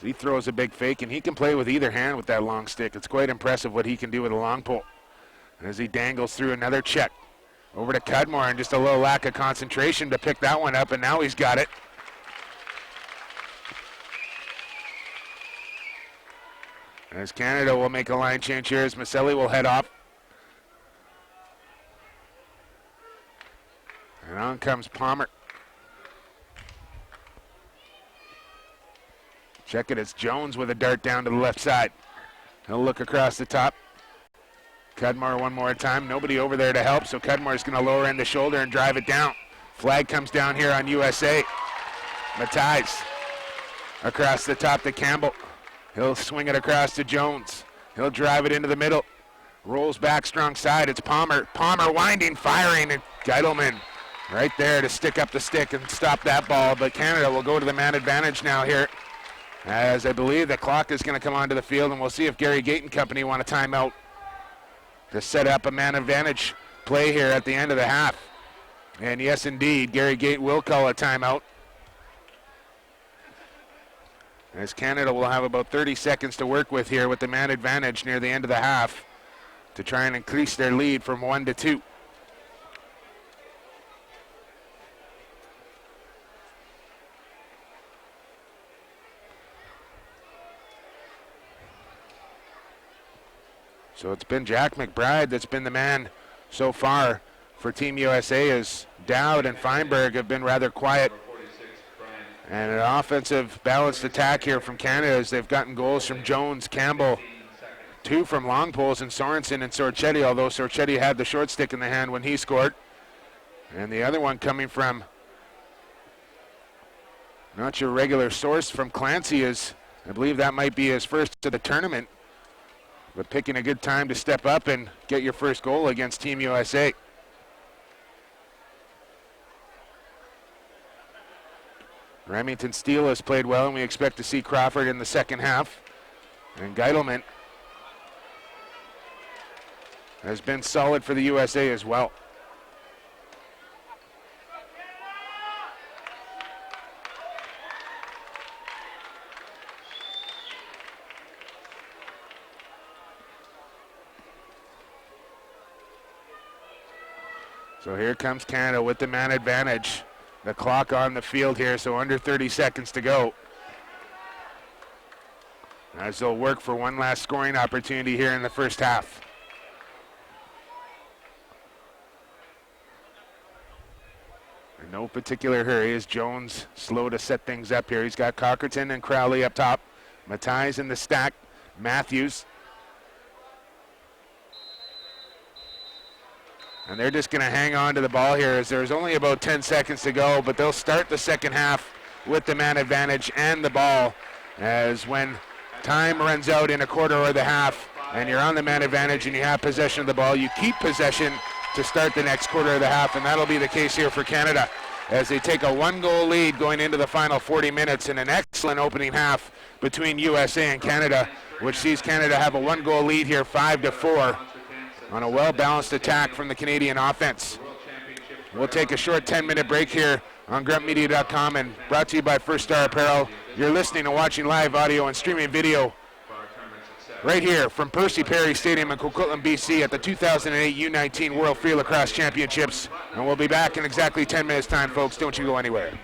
He throws a big fake, and he can play with either hand with that long stick. It's quite impressive what he can do with a long pole. As he dangles through another check. Over to Cudmore, and just a little lack of concentration to pick that one up, and now he's got it. As Canada will make a line change here, as Maselli will head off. And on comes Palmer. Check it, it's Jones with a dart down to the left side. He'll look across the top. Cudmore one more time. Nobody over there to help, so Cudmore's going to lower in the shoulder and drive it down. Flag comes down here on USA. Matthijs across the top to Campbell. He'll swing it across to Jones. He'll drive it into the middle. Rolls back strong side. It's Palmer. Palmer winding, firing, and Geidelman right there to stick up the stick and stop that ball. But Canada will go to the man advantage now here, as I believe the clock is going to come onto the field, and we'll see if Gary Gate and company want a timeout to set up a man advantage play here at the end of the half. And yes, indeed, Gary Gate will call a timeout, as Canada will have about 30 seconds to work with here with the man advantage near the end of the half to try and increase their lead from 1 to 2. So it's been Jack McBride that's been the man so far for Team USA, as Dowd and Feinberg have been rather quiet. And an offensive balanced attack here from Canada as they've gotten goals from Jones, Campbell, 2 from long poles, and Sorensen and Sorchetti, although Sorchetti had the short stick in the hand when he scored. And the other one coming from not your regular source from Clancy, is I believe that might be his first to the tournament, but picking a good time to step up and get your first goal against Team USA. Remington Steele has played well, and we expect to see Crawford in the second half. And Geitelman has been solid for the USA as well. So here comes Canada with the man advantage. The clock on the field here, so under 30 seconds to go, as they'll work for one last scoring opportunity here in the first half. In no particular hurry is Jones slow to set things up here. He's got Cockerton and Crowley up top. Matthias in the stack. Matthews. And they're just going to hang on to the ball here as there's only about 10 seconds to go, but they'll start the second half with the man advantage and the ball, as when time runs out in a quarter or the half and you're on the man advantage and you have possession of the ball, you keep possession to start the next quarter of the half, and that'll be the case here for Canada as they take a 1-goal lead going into the final 40 minutes in an excellent opening half between USA and Canada, which sees Canada have a 1-goal lead here, 5-4. on a well-balanced attack from the Canadian offense. We'll take a short 10-minute break here on gruntmedia.com, and brought to you by First Star Apparel. You're listening and watching live audio and streaming video right here from Percy Perry Stadium in Coquitlam, BC at the 2008 U19 World Free Lacrosse Championships. And we'll be back in exactly 10 minutes time, folks. Don't you go anywhere.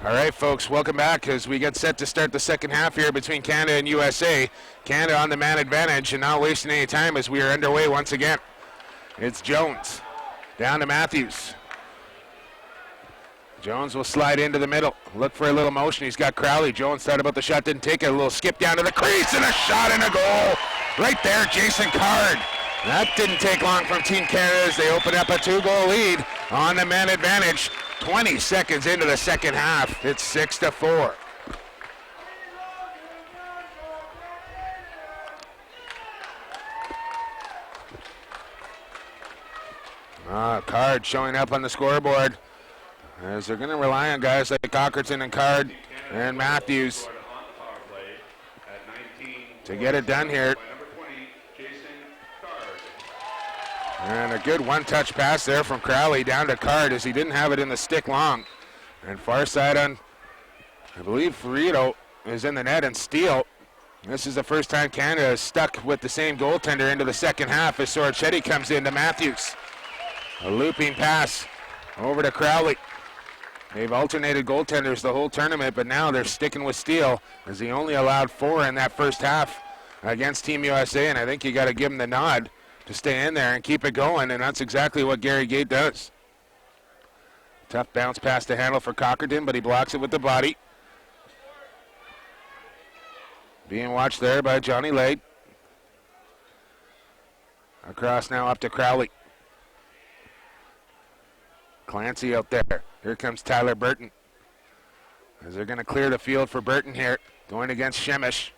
All right, folks, welcome back as we get set to start the second half here between Canada and USA. Canada on the man advantage and not wasting any time as we are underway once again. It's Jones down to Matthews. Jones will slide into the middle, look for a little motion. He's got Crowley. Jones thought about the shot, didn't take it. A little skip down to the crease and a shot and a goal. Right there, Jason Card. That didn't take long from Team Canada as they open up a 2-goal lead on the man advantage. 20 seconds into the second half, it's 6-4. Card showing up on the scoreboard as they're going to rely on guys like Cockerton and Card and Matthews to get it done here. And a good one-touch pass there from Crowley down to Card as he didn't have it in the stick long. And far side on, I believe Ferrito is in the net, and Steele. This is the first time Canada is stuck with the same goaltender into the second half as Sorchetti comes in to Matthews. A looping pass over to Crowley. They've alternated goaltenders the whole tournament, but now they're sticking with Steele as he only allowed 4 in that first half against Team USA, and I think you got to give him the nod to stay in there and keep it going, and that's exactly what Gary Gate does. Tough bounce pass to handle for Cockerton, but he blocks it with the body. Being watched there by Johnny Lade. Across now up to Crowley. Clancy out there. Here comes Tyler Burton. As they're going to clear the field for Burton here, going against Shemish.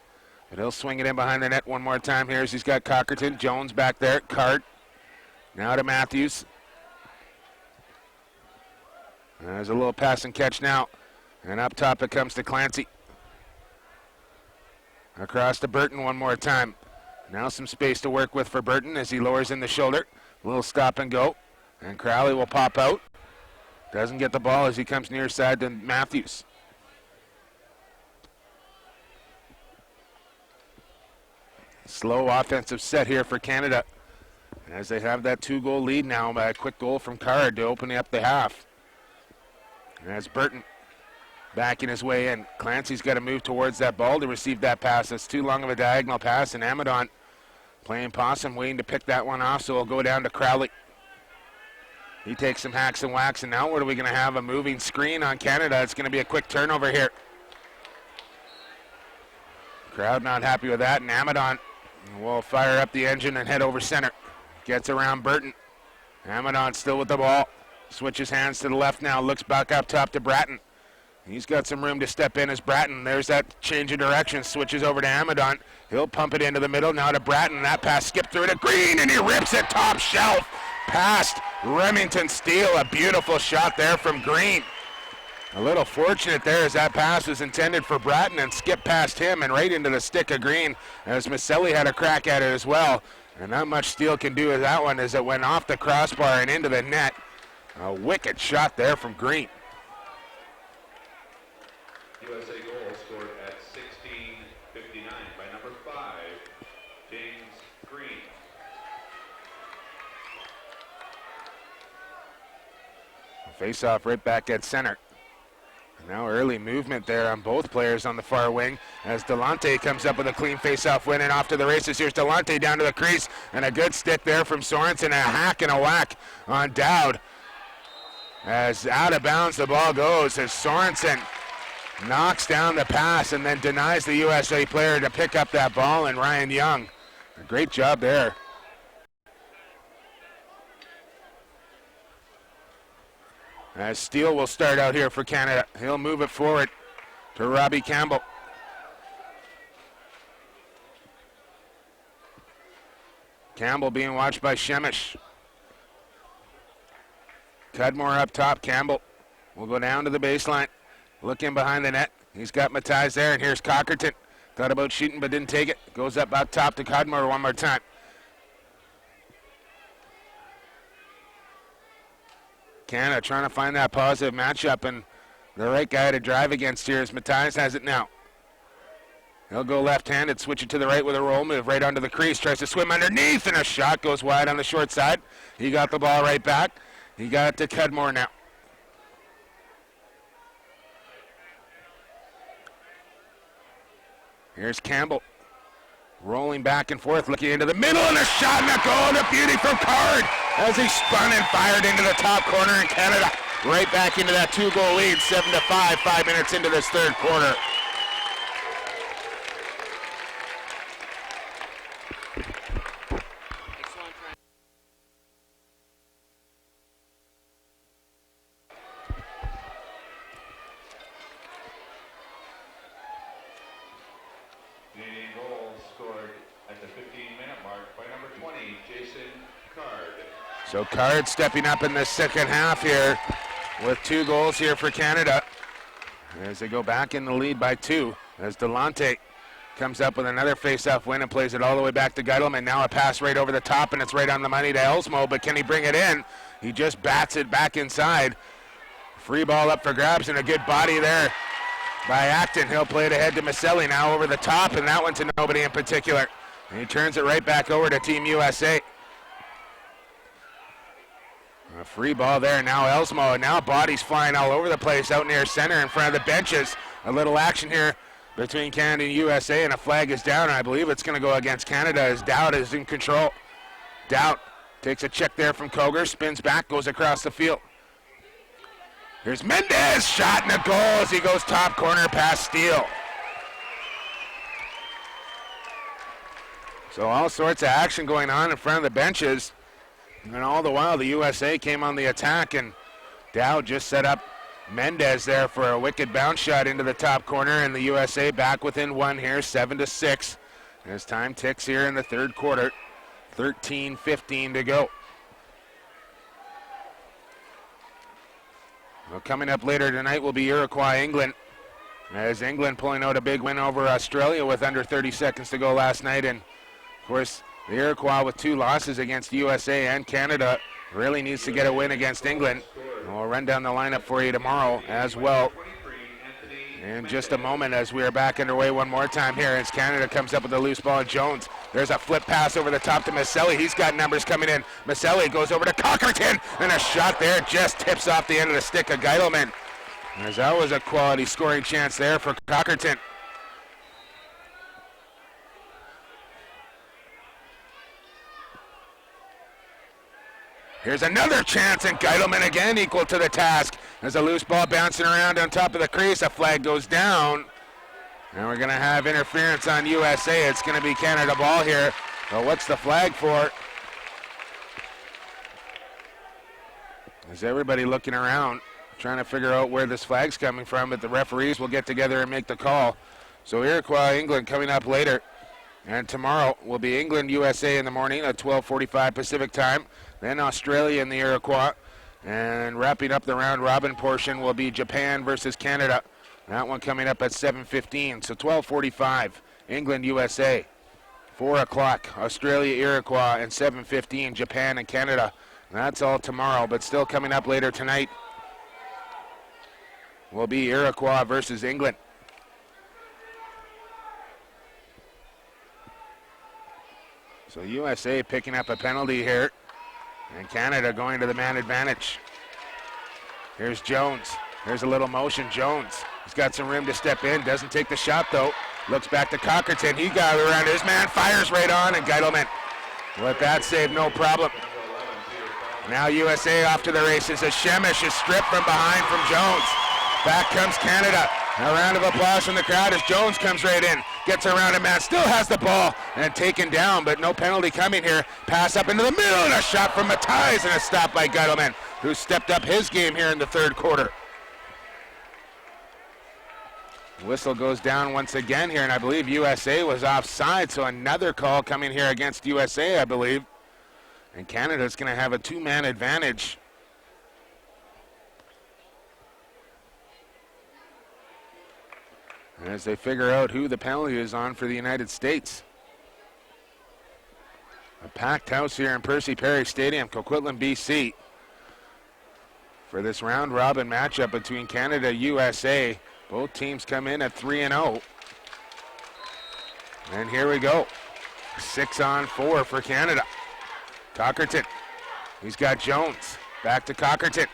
But he'll swing it in behind the net one more time here as he's got Cockerton. Jones back there. Cart. Now to Matthews. There's a little pass and catch now. And up top it comes to Clancy. Across to Burton one more time. Now some space to work with for Burton as he lowers in the shoulder. A little stop and go. And Crowley will pop out. Doesn't get the ball as he comes near side to Matthews. Slow offensive set here for Canada as they have that 2-goal lead now by a quick goal from Card to open up the half. And that's Burton backing his way in. Clancy's got to move towards that ball to receive that pass. That's too long of a diagonal pass, and Amadon playing possum, waiting to pick that one off, so it'll go down to Crowley. He takes some hacks and whacks, and now what are we going to have? A moving screen on Canada. It's going to be a quick turnover here. Crowd not happy with that, and Amadon will fire up the engine and head over center. Gets around Burton. Amadon still with the ball. Switches hands to the left now. Looks back up top to Bratton. He's got some room to step in as Bratton. There's that change of direction. Switches over to Amadon. He'll pump it into the middle. Now to Bratton. That pass skipped through to Green, and he rips it top shelf. Past Remington Steele. A beautiful shot there from Green. A little fortunate there as that pass was intended for Bratton and skipped past him and right into the stick of Green as Maselli had a crack at it as well. And not much Steele can do with that one as it went off the crossbar and into the net. A wicked shot there from Green. USA goal scored at 16:59 by number 5, James Green. Face-off right back at center. Now early movement there on both players on the far wing as Delante comes up with a clean face-off win and off to the races. Here's Delante down to the crease and a good stick there from Sorensen. A hack and a whack on Dowd. As out of bounds the ball goes as Sorensen knocks down the pass and then denies the USA player to pick up that ball, and Ryan Young. A great job there. As Steele will start out here for Canada. He'll move it forward to Robbie Campbell. Campbell being watched by Shemish. Cudmore up top. Campbell will go down to the baseline. Look in behind the net. He's got Matthijs there, and here's Cockerton. Thought about shooting but didn't take it. Goes up top to Cudmore one more time. Canada trying to find that positive matchup, and the right guy to drive against here is Matthijs has it now. He'll go left-handed, switch it to the right with a roll move, right onto the crease, tries to swim underneath, and a shot goes wide on the short side. He got the ball right back. He got it to Cudmore now. Here's Campbell. Rolling back and forth, looking into the middle, and a shot and a goal, and a beauty from Card as he spun and fired into the top corner in Canada. Right back into that 2-goal lead, 7-5, 5 minutes into this third quarter. So Card stepping up in the second half here with 2 goals here for Canada as they go back in the lead by 2 as Delonte comes up with another face-off win and plays it all the way back to Geidelman. Now a pass right over the top, and it's right on the money to Elsmo, but can he bring it in? He just bats it back inside. Free ball up for grabs and a good body there by Acton. He'll play it ahead to Maselli now over the top, and that one to nobody in particular. And he turns it right back over to Team USA. A free ball there, now Elsmo, and now bodies flying all over the place out near center in front of the benches. A little action here between Canada and USA, and a flag is down, and I believe it's going to go against Canada as Dowd is in control. Dowd takes a check there from Koger, spins back, goes across the field. Here's Mendez, shot and a goal as he goes top corner past Steele. So all sorts of action going on in front of the benches. And all the while, the USA came on the attack, and Dowd just set up Mendez there for a wicked bounce shot into the top corner, and the USA back within 1 here, 7-6. As time ticks here in the third quarter, 13:15 to go. Well, coming up later tonight will be Iroquois, England. As England pulling out a big win over Australia with under 30 seconds to go last night, and of course, the Iroquois with 2 losses against USA and Canada really needs to get a win against England. We'll run down the lineup for you tomorrow as well in just a moment as we are back underway one more time here as Canada comes up with a loose ball. Jones, there's a flip pass over the top to Maselli. He's got numbers coming in. Maselli goes over to Cockerton, and a shot there just tips off the end of the stick of Geidelman. As that was a quality scoring chance there for Cockerton. Here's another chance, and Geidelman again equal to the task. There's a loose ball bouncing around on top of the crease. A flag goes down. And we're going to have interference on USA. It's going to be Canada ball here. Well, what's the flag for? Is everybody looking around, trying to figure out where this flag's coming from, but the referees will get together and make the call. So Iroquois, England coming up later. And tomorrow will be England, USA in the morning at 12:45 Pacific time. Then Australia and the Iroquois. And wrapping up the round robin portion will be Japan versus Canada. That one coming up at 7:15. So 12:45, England, USA. 4 o'clock, Australia, Iroquois, and 7:15, Japan and Canada. That's all tomorrow, but still coming up later tonight will be Iroquois versus England. So USA picking up a penalty here, and Canada going to the man advantage. Here's Jones. There's a little motion. Jones, he's got some room to step in. Doesn't take the shot, though. Looks back to Cockerton. He got around his man, fires right on, and Geidelman with that save, no problem. Now USA off to the races as Shemish is stripped from behind from Jones. Back comes Canada. A round of applause from the crowd as Jones comes right in. Gets around a man, still has the ball, and taken down, but no penalty coming here. Pass up into the middle, and a shot from Matthijs, and a stop by Geidelman, who stepped up his game here in the third quarter. Whistle goes down once again here, and I believe USA was offside, so another call coming here against USA, I believe. And Canada's going to have a 2-man advantage. As they figure out who the penalty is on for the United States. A packed house here in Percy Perry Stadium, Coquitlam, BC, for this round robin matchup between Canada and USA. Both teams come in at 3-0. And here we go. 6-on-4 for Canada. Cockerton. He's got Jones. Back to Cockerton.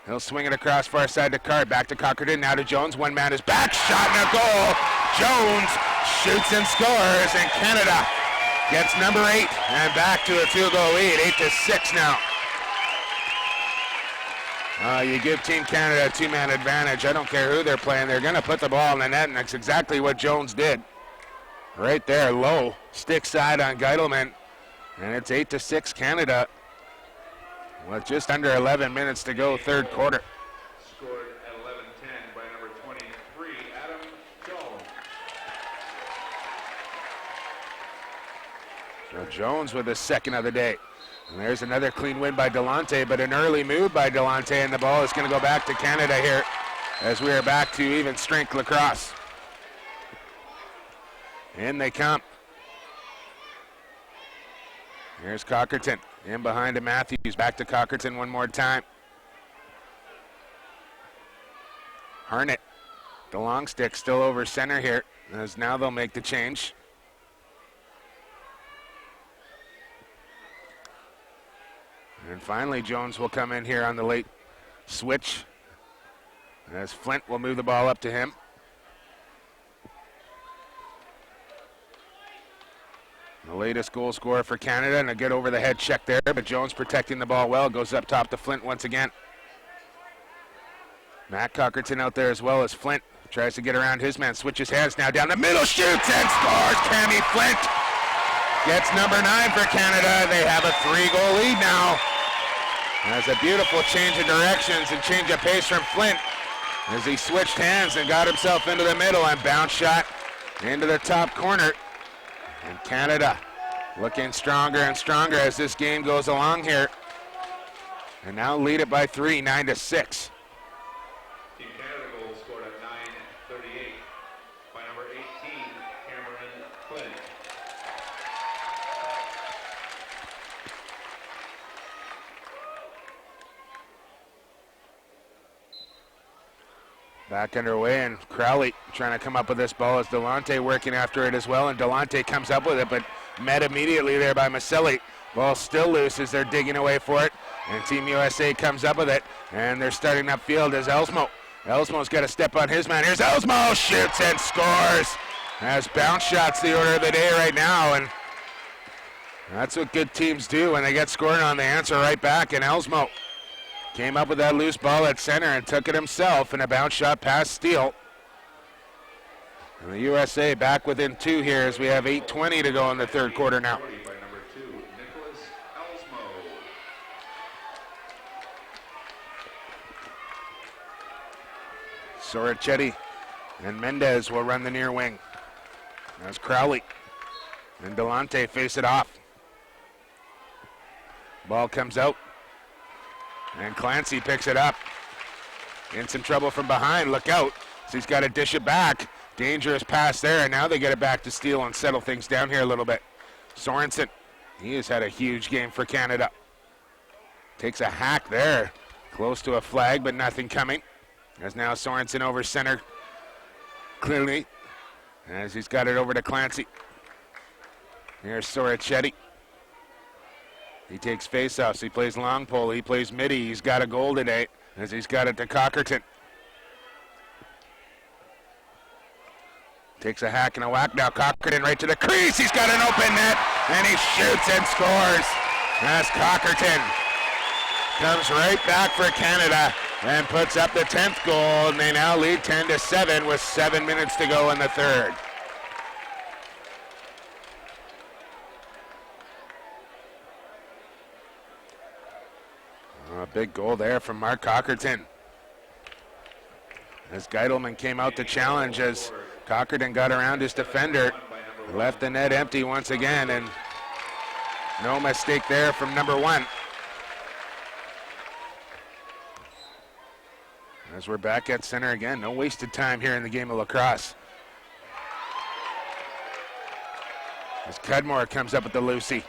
He'll swing it across far side to Card. Back to Cockerton. Now to Jones. One man is back. Shot and a goal. Jones shoots and scores, and Canada gets number 8 and back to a 2-goal lead, 8-6 now. You give Team Canada a 2-man advantage. I don't care who they're playing. They're going to put the ball in the net, and that's exactly what Jones did. Right there, low, stick side on Geidelman, and it's 8-6 Canada with just under 11 minutes to go, third quarter. Scored at 11-10 by number 23, Adam Jones. So Jones with his second of the day. And there's another clean win by Delonte, but an early move by Delonte, and the ball is going to go back to Canada here as we are back to even strength lacrosse. In they come. Here's Cockerton in behind to Matthews. Back to Cockerton one more time. Harnett, the long stick still over center here, as now they'll make the change. And finally, Jones will come in here on the late switch, as Flint will move the ball up to him. The latest goal scorer for Canada, and a good over-the-head check there, but Jones protecting the ball well, goes up top to Flint once again. Matt Cockerton out there as well as Flint. Tries to get around his man, switches hands now down the middle, shoots and scores! Cammy Flint gets number 9 for Canada. They have a 3-goal lead now. That's a beautiful change of directions and change of pace from Flint as he switched hands and got himself into the middle and bounce shot into the top corner. And Canada looking stronger and stronger as this game goes along here. And now lead it by 3, 9-6. Team Canada goal scored at 9:38 by number 18, Cameron Flynn. Back underway, and Crowley trying to come up with this ball as Delonte working after it as well, and Delonte comes up with it, but met immediately there by Maselli. Ball still loose as they're digging away for it, and Team USA comes up with it, and they're starting upfield as Elsmo. Elsmo's got to step on his man. Here's Elsmo, shoots and scores. As bounce shots the order of the day right now, and that's what good teams do when they get scored on. They answer right back, and Elsmo came up with that loose ball at center and took it himself in a bounce shot past Steele. And the USA back within 2 here as we have 8:20 to go in the third quarter now. By number 2, Nicholas Elsmo. Sorichetti and Mendez will run the near wing. As Crowley and Delonte face it off. Ball comes out. And Clancy picks it up. In some trouble from behind. Look out. So he's got to dish it back. Dangerous pass there. And now they get it back to Steele and settle things down here a little bit. Sorensen. He has had a huge game for Canada. Takes a hack there. Close to a flag, but nothing coming. As now Sorensen over center. Clearly. As he's got it over to Clancy. Here's Sorichetti. He takes faceoffs. He plays long pole. He plays midi. He's got a goal today as he's got it to Cockerton. Takes a hack and a whack now. Cockerton right to the crease. He's got an open net and he shoots and scores. As Cockerton comes right back for Canada and puts up the 10th goal, and they now lead 10-7 with 7 minutes to go in the third. A big goal there from Mark Cockerton. As Geidelman came out to challenge, as Cockerton got around his defender, left the net empty once again, and no mistake there from number 1. As we're back at center again, no wasted time here in the game of lacrosse. As Cudmore comes up with the Lucy.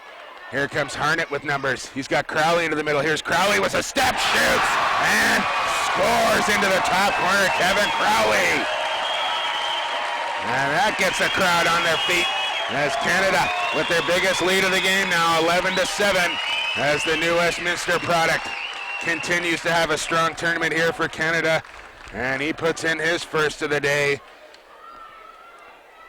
Here comes Harnett with numbers. He's got Crowley into the middle. Here's Crowley with a step, shoots, and scores into the top corner, Kevin Crowley. And that gets the crowd on their feet as Canada with their biggest lead of the game now, 11-7, as the new Westminster product continues to have a strong tournament here for Canada. And he puts in his first of the day.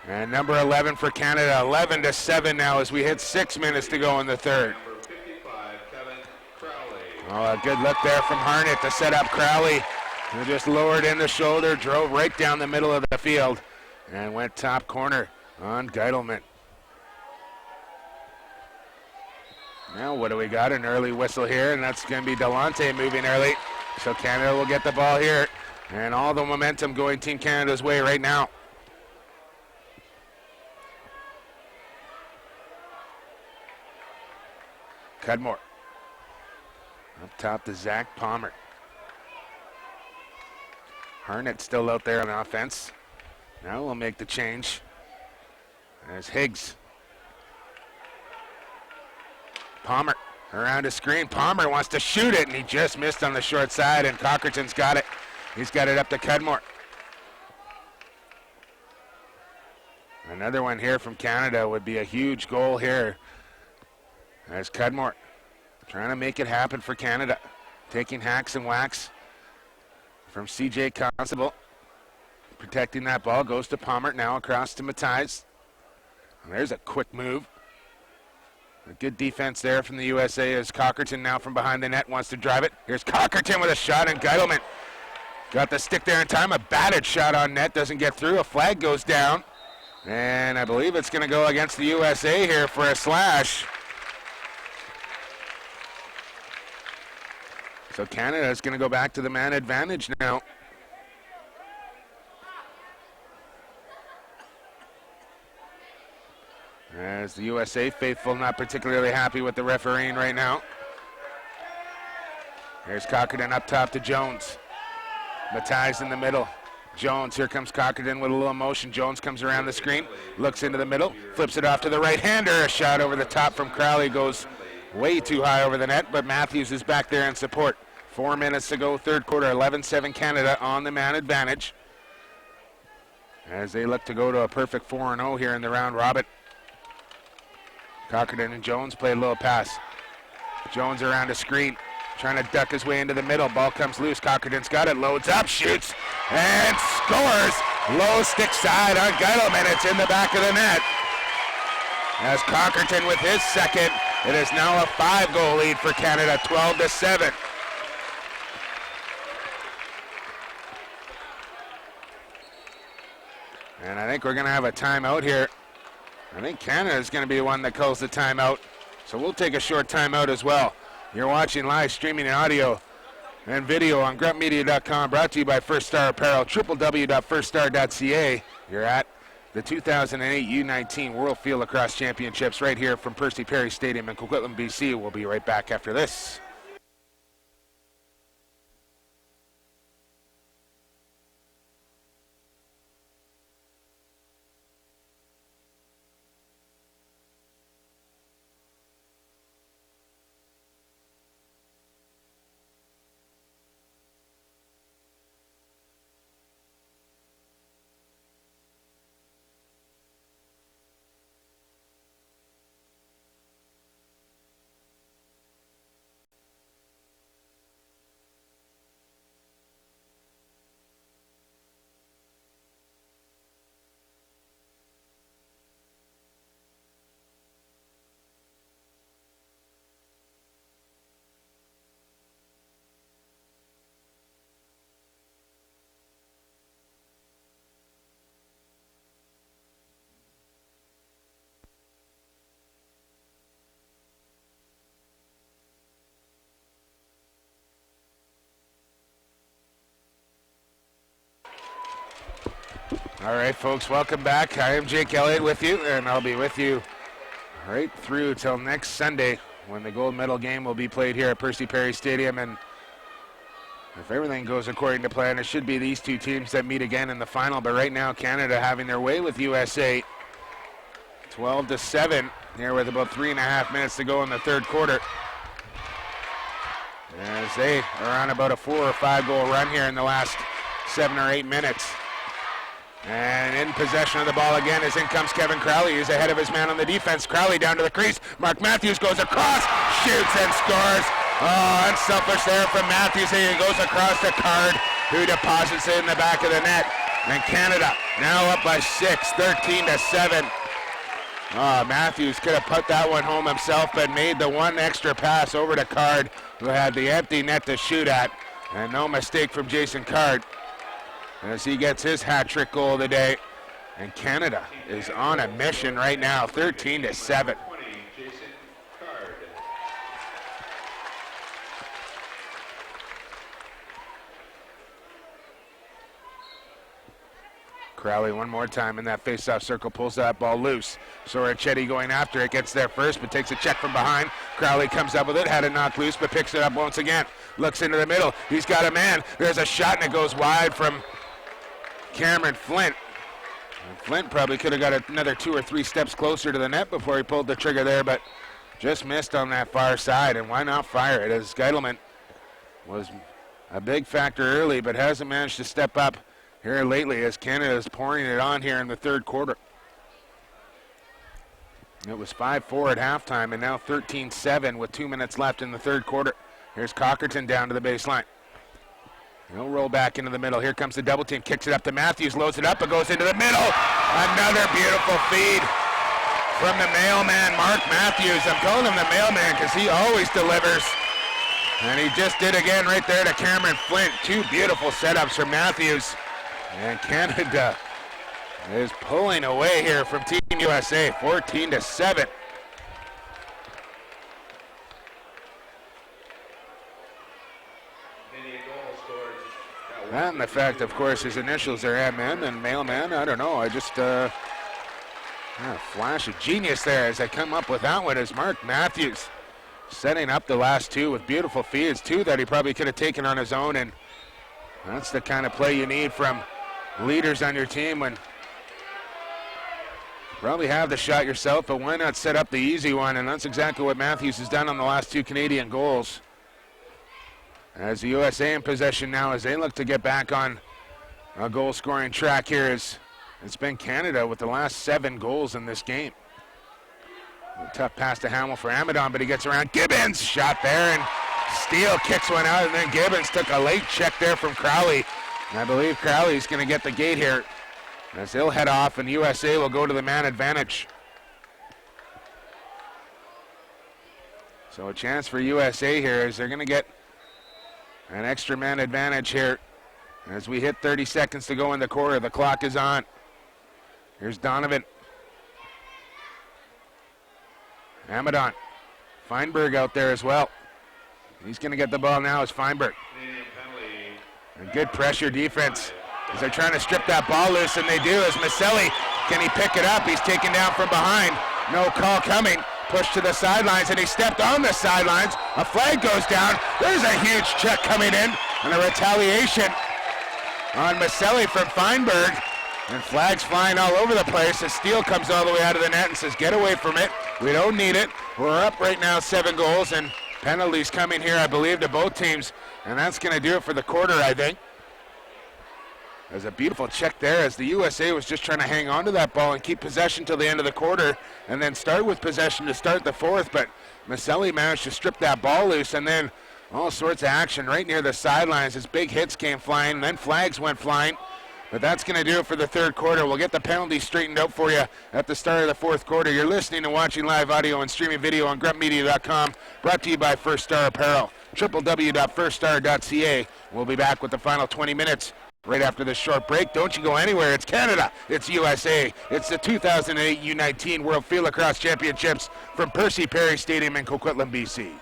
And number 11 for Canada, 11-7 now as we hit 6 minutes to go in the third. Number 55, Kevin Crowley. Oh, a good look there from Harnett to set up Crowley, who just lowered in the shoulder, drove right down the middle of the field, and went top corner on Geidelman. Now what do we got? An early whistle here, and that's going to be Delonte moving early. So Canada will get the ball here, and all the momentum going Team Canada's way right now. Cudmore. Up top to Zach Palmer. Harnett still out there on offense. Now we'll make the change. There's Higgs. Palmer around a screen. Palmer wants to shoot it, and he just missed on the short side, and Cockerton's got it. He's got it up to Cudmore. Another one here from Canada would be a huge goal here. There's Cudmore trying to make it happen for Canada. Taking hacks and whacks from C.J. Constable. Protecting that ball. Goes to Palmer. Now across to Matthijs. And there's a quick move. A good defense there from the USA as Cockerton now from behind the net wants to drive it. Here's Cockerton with a shot, and Geidelman got the stick there in time. A batted shot on net. Doesn't get through. A flag goes down. And I believe it's going to go against the USA here for a slash. So Canada is going to go back to the man advantage now. As the USA faithful not particularly happy with the refereeing right now. Here's Cockerton up top to Jones. Matthijs in the middle. Jones, here comes Cockerton with a little motion. Jones comes around the screen, looks into the middle, flips it off to the right-hander. A shot over the top from Crowley goes way too high over the net, but Matthews is back there in support. 4 minutes to go, third quarter, 11-7 Canada on the man advantage. As they look to go to a perfect 4-0 here in the round robin. Cockerton and Jones play a little pass. Jones around a screen, trying to duck his way into the middle. Ball comes loose. Cockerton's got it, loads up, shoots, and scores. Low stick side on Geidelman. It's in the back of the net. As Cockerton with his second, it is now a 5-goal lead for Canada, 12-7. And I think we're going to have a timeout here. I think Canada is going to be the one that calls the timeout. So we'll take a short timeout as well. You're watching live streaming in audio and video on gruntmedia.com, brought to you by First Star Apparel, www.firststar.ca. You're at the 2008 U19 World Field Lacrosse Championships right here from Percy Perry Stadium in Coquitlam, BC. We'll be right back after this. All right, folks, welcome back. I am Jake Elliott with you, and I'll be with you right through till next Sunday when the gold medal game will be played here at Percy Perry Stadium. And if everything goes according to plan, it should be these two teams that meet again in the final. But right now, Canada having their way with USA. 12-7 here with about 3.5 minutes to go in the third quarter. As they are on about a 4 or 5 goal run here in the last 7 or 8 minutes. And in possession of the ball again as in comes Kevin Crowley. He's ahead of his man on the defense. Crowley down to the crease. Mark Matthews goes across, shoots and scores. Oh, unselfish there from Matthews. He goes across the card, who deposits it in the back of the net. And Canada now up by 6, 13-7. Matthews could have put that one home himself, but made the one extra pass over to Card, who had the empty net to shoot at. And no mistake from Jason Card as he gets his hat trick goal of the day. And Canada is on a mission right now, 13-7. Crowley one more time in that face-off circle, pulls that ball loose. Sorichetti going after it, gets there first, but takes a check from behind. Crowley comes up with it, had it knocked loose, but picks it up once again. Looks into the middle, he's got a man. There's a shot, and it goes wide from Cameron Flint. And Flint probably could have got another 2 or 3 steps closer to the net before he pulled the trigger there, but just missed on that far side, and why not fire it, as Geitelman was a big factor early, but hasn't managed to step up here lately as Canada is pouring it on here in the third quarter. It was 5-4 at halftime and now 13-7 with 2 minutes left in the third quarter. Here's Cockerton down to the baseline. He'll roll back into the middle. Here comes the double team, kicks it up to Matthews, loads it up, it goes into the middle. Another beautiful feed from the mailman, Mark Matthews. I'm calling him the mailman because he always delivers. And he just did again right there to Cameron Flint. 2 beautiful setups from Matthews. And Canada is pulling away here from Team USA, 14-7. And the fact, of course, his initials are M.M. and Mailman. I don't know. I just a flash of genius there as I come up with that one. Is Mark Matthews setting up the last 2 with beautiful feeds, 2 that he probably could have taken on his own, and that's the kind of play you need from leaders on your team when you probably have the shot yourself, but why not set up the easy one? And that's exactly what Matthews has done on the last 2 Canadian goals. As the USA in possession now as they look to get back on a goal-scoring track here, it's been Canada with the last 7 goals in this game. A tough pass to Hamill for Amadon, but he gets around. Gibbons shot there, and Steele kicks one out, and then Gibbons took a late check there from Crowley. And I believe Crowley's going to get the gate here as they'll head off, and USA will go to the man advantage. So a chance for USA here as they're going to get an extra man advantage here as we hit 30 seconds to go in the quarter. The clock is on. Here's Donovan. Amadon. Feinberg out there as well. He's going to get the ball now as Feinberg. And good pressure defense as they're trying to strip that ball loose, and they do as Maselli. Can he pick it up? He's taken down from behind. No call coming. Pushed to the sidelines, and he stepped on the sidelines. A flag goes down. There's a huge check coming in, and a retaliation on Maselli from Feinberg. And flags flying all over the place as Steele comes all the way out of the net and says, get away from it. We don't need it. We're up right now 7 goals, and penalties coming here, I believe, to both teams. And that's going to do it for the quarter, I think. There's a beautiful check there as the USA was just trying to hang on to that ball and keep possession till the end of the quarter and then start with possession to start the fourth. But Maselli managed to strip that ball loose, and then all sorts of action right near the sidelines as big hits came flying and then flags went flying. But that's going to do it for the third quarter. We'll get the penalties straightened out for you at the start of the fourth quarter. You're listening and watching live audio and streaming video on gruntmedia.com, brought to you by First Star Apparel, www.firststar.ca. We'll be back with the final 20 minutes right after this short break. Don't you go anywhere. It's Canada. It's USA. It's the 2008 U19 World Field Lacrosse Championships from Percy Perry Stadium in Coquitlam, BC.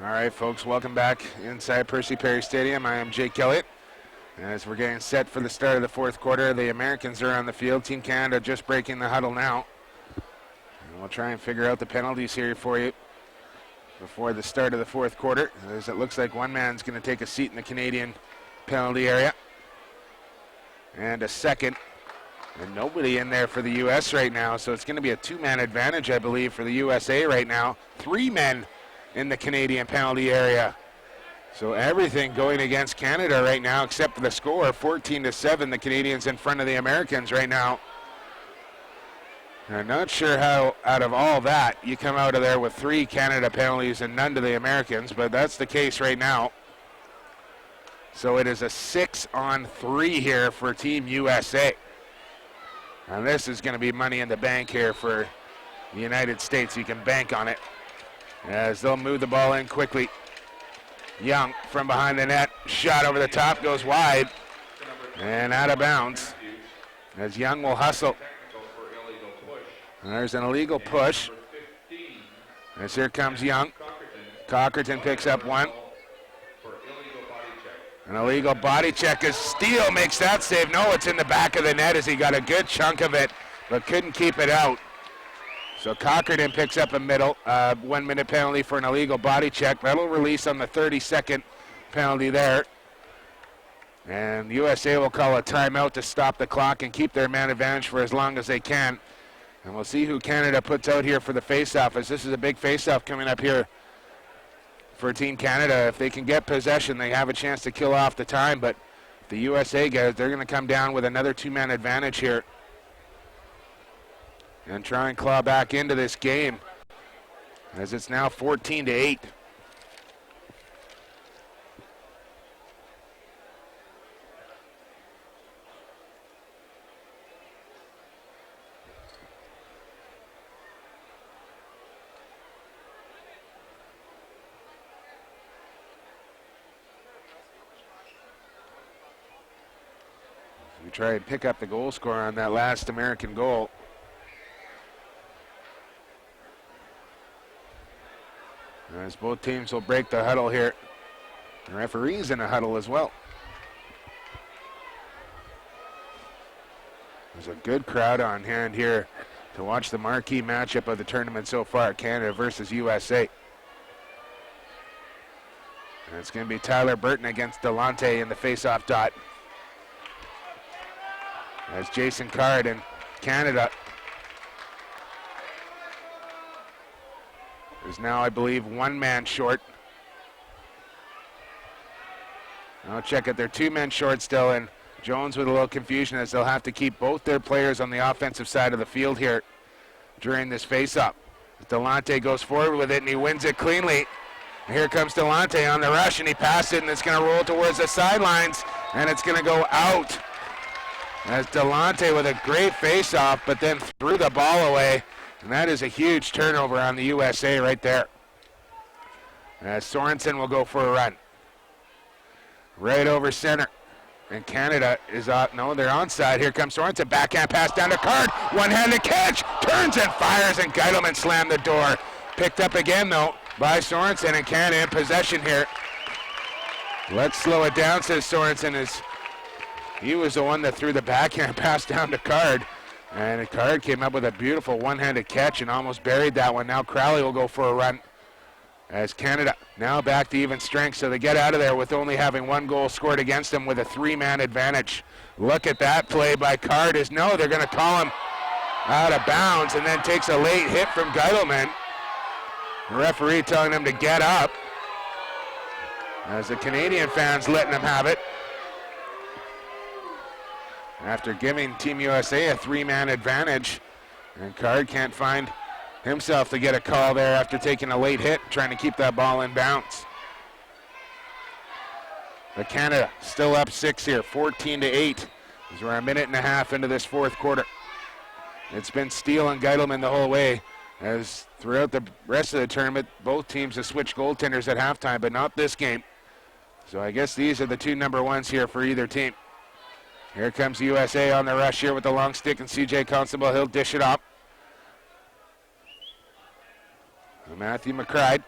All right, folks, welcome back inside Percy Perry Stadium. I am Jake Elliott. As we're getting set for the start of the fourth quarter, the Americans are on the field. Team Canada just breaking the huddle now. And we'll try and figure out the penalties here for you before the start of the fourth quarter, as it looks like one man's going to take a seat in the Canadian penalty area. And a second. And nobody in there for the U.S. right now, so it's going to be a two-man advantage, I believe, for the USA right now. 3 men in the Canadian penalty area. So everything going against Canada right now, except for the score, 14-7. The Canadians in front of the Americans right now. I'm not sure how, out of all that, you come out of there with 3 Canada penalties and none to the Americans, but that's the case right now. So it is a 6-on-3 here for Team USA. And this is going to be money in the bank here for the United States. You can bank on it as they'll move the ball in quickly. Young from behind the net, shot over the top, goes wide and out of bounds as Young will hustle. And there's an illegal push as here comes Young. Cockerton picks up one. An illegal body check as Steele makes that save. No, it's in the back of the net as he got a good chunk of it but couldn't keep it out. So Cockerton picks up a middle 1-minute penalty for an illegal body check. That'll release on the 32nd penalty there. And the USA will call a timeout to stop the clock and keep their man advantage for as long as they can. And we'll see who Canada puts out here for the faceoff, as this is a big faceoff coming up here for Team Canada. If they can get possession, they have a chance to kill off the time. But if the USA guys, they're going to come down with another 2-man advantage here and try and claw back into this game, as it's now 14-8. We try and pick up the goal scorer on that last American goal. As both teams will break the huddle here. The referee's in a huddle as well. There's a good crowd on hand here to watch the marquee matchup of the tournament so far, Canada versus USA. And it's going to be Tyler Burton against Delante in the face-off dot. As Jason Card and Canada is now, I believe, 1 man short. I'll check it. They're 2 men short still, and Jones with a little confusion as they'll have to keep both their players on the offensive side of the field here during this face-up. Delante goes forward with it, and he wins it cleanly. And here comes Delante on the rush, and he passed it, and it's going to roll towards the sidelines, and it's going to go out. As Delante with a great face-off, but then threw the ball away. And that is a huge turnover on the USA right there. As Sorensen will go for a run. Right over center. And Canada is out. No, they're onside. Here comes Sorensen. Backhand pass down to Card. One-handed catch. Turns and fires, and Geitelman slammed the door. Picked up again, though, by Sorensen, and Canada in possession here. Let's slow it down, says Sorensen, as he was the one that threw the backhand pass down to Card. And Card came up with a beautiful one-handed catch and almost buried that one. Now Crowley will go for a run as Canada now back to even strength. So they get out of there with only having 1 goal scored against them with a 3-man advantage. Look at that play by Card. No, they're going to call him out of bounds, and then takes a late hit from Geitelman. The referee telling him to get up as the Canadian fans letting him have it. After giving Team USA a 3-man advantage, and Card can't find himself to get a call there after taking a late hit, trying to keep that ball in bounds. But Canada still up 6 here, 14-8, as we're a minute and a half into this fourth quarter. It's been Steele and Geitelman the whole way, as throughout the rest of the tournament, both teams have switched goaltenders at halftime, but not this game. So I guess these are the 2 number 1s here for either team. Here comes USA on the rush here with the long stick, and C.J. Constable. He'll dish it up. Matthew McCride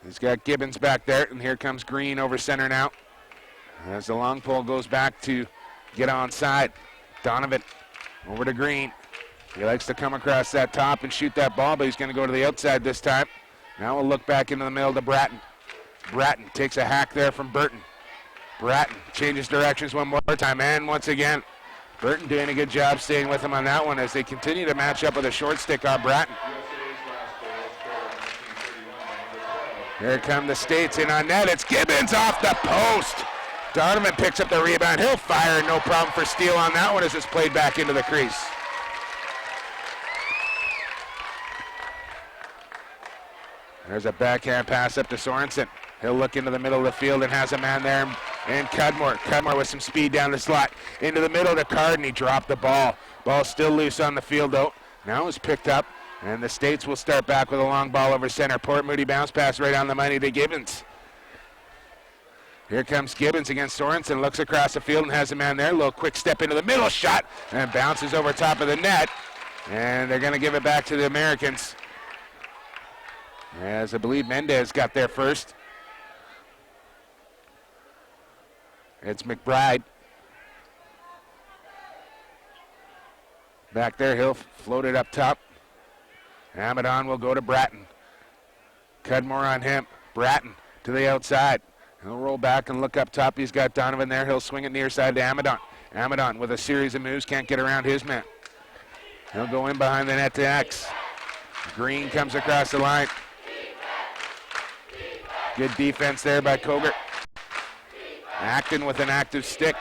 He's got Gibbons back there, and here comes Green over center now. As the long pole goes back to get onside. Donovan over to Green. He likes to come across that top and shoot that ball, but he's going to go to the outside this time. Now we'll look back into the middle to Bratton. Bratton takes a hack there from Burton. Bratton changes directions one more time, and once again, Burton doing a good job staying with him on that one as they continue to match up with a short stick on Bratton. Here come the States in on net. It's Gibbons off the post. Donovan picks up the rebound. He'll fire, no problem for Steele on that one as it's played back into the crease. There's a backhand pass up to Sorensen. He'll look into the middle of the field and has a man there. And Cudmore. Cudmore with some speed down the slot. Into the middle to Card, and he dropped the ball. Ball still loose on the field, though. Now it's picked up, and the States will start back with a long ball over center. Port Moody bounce pass right on the money to Gibbons. Here comes Gibbons against Sorensen. Looks across the field and has a man there. A little quick step into the middle shot, and bounces over top of the net. And they're going to give it back to the Americans, as I believe Mendez got there first. It's McBride. Back there, he'll float it up top. Amadon will go to Bratton. Cudmore on him. Bratton to the outside. He'll roll back and look up top. He's got Donovan there. He'll swing it near side to Amadon. Amadon with a series of moves, can't get around his man. He'll go in behind the net to X. Green comes across the line. Good defense there by Kogert. Acton with an active stick.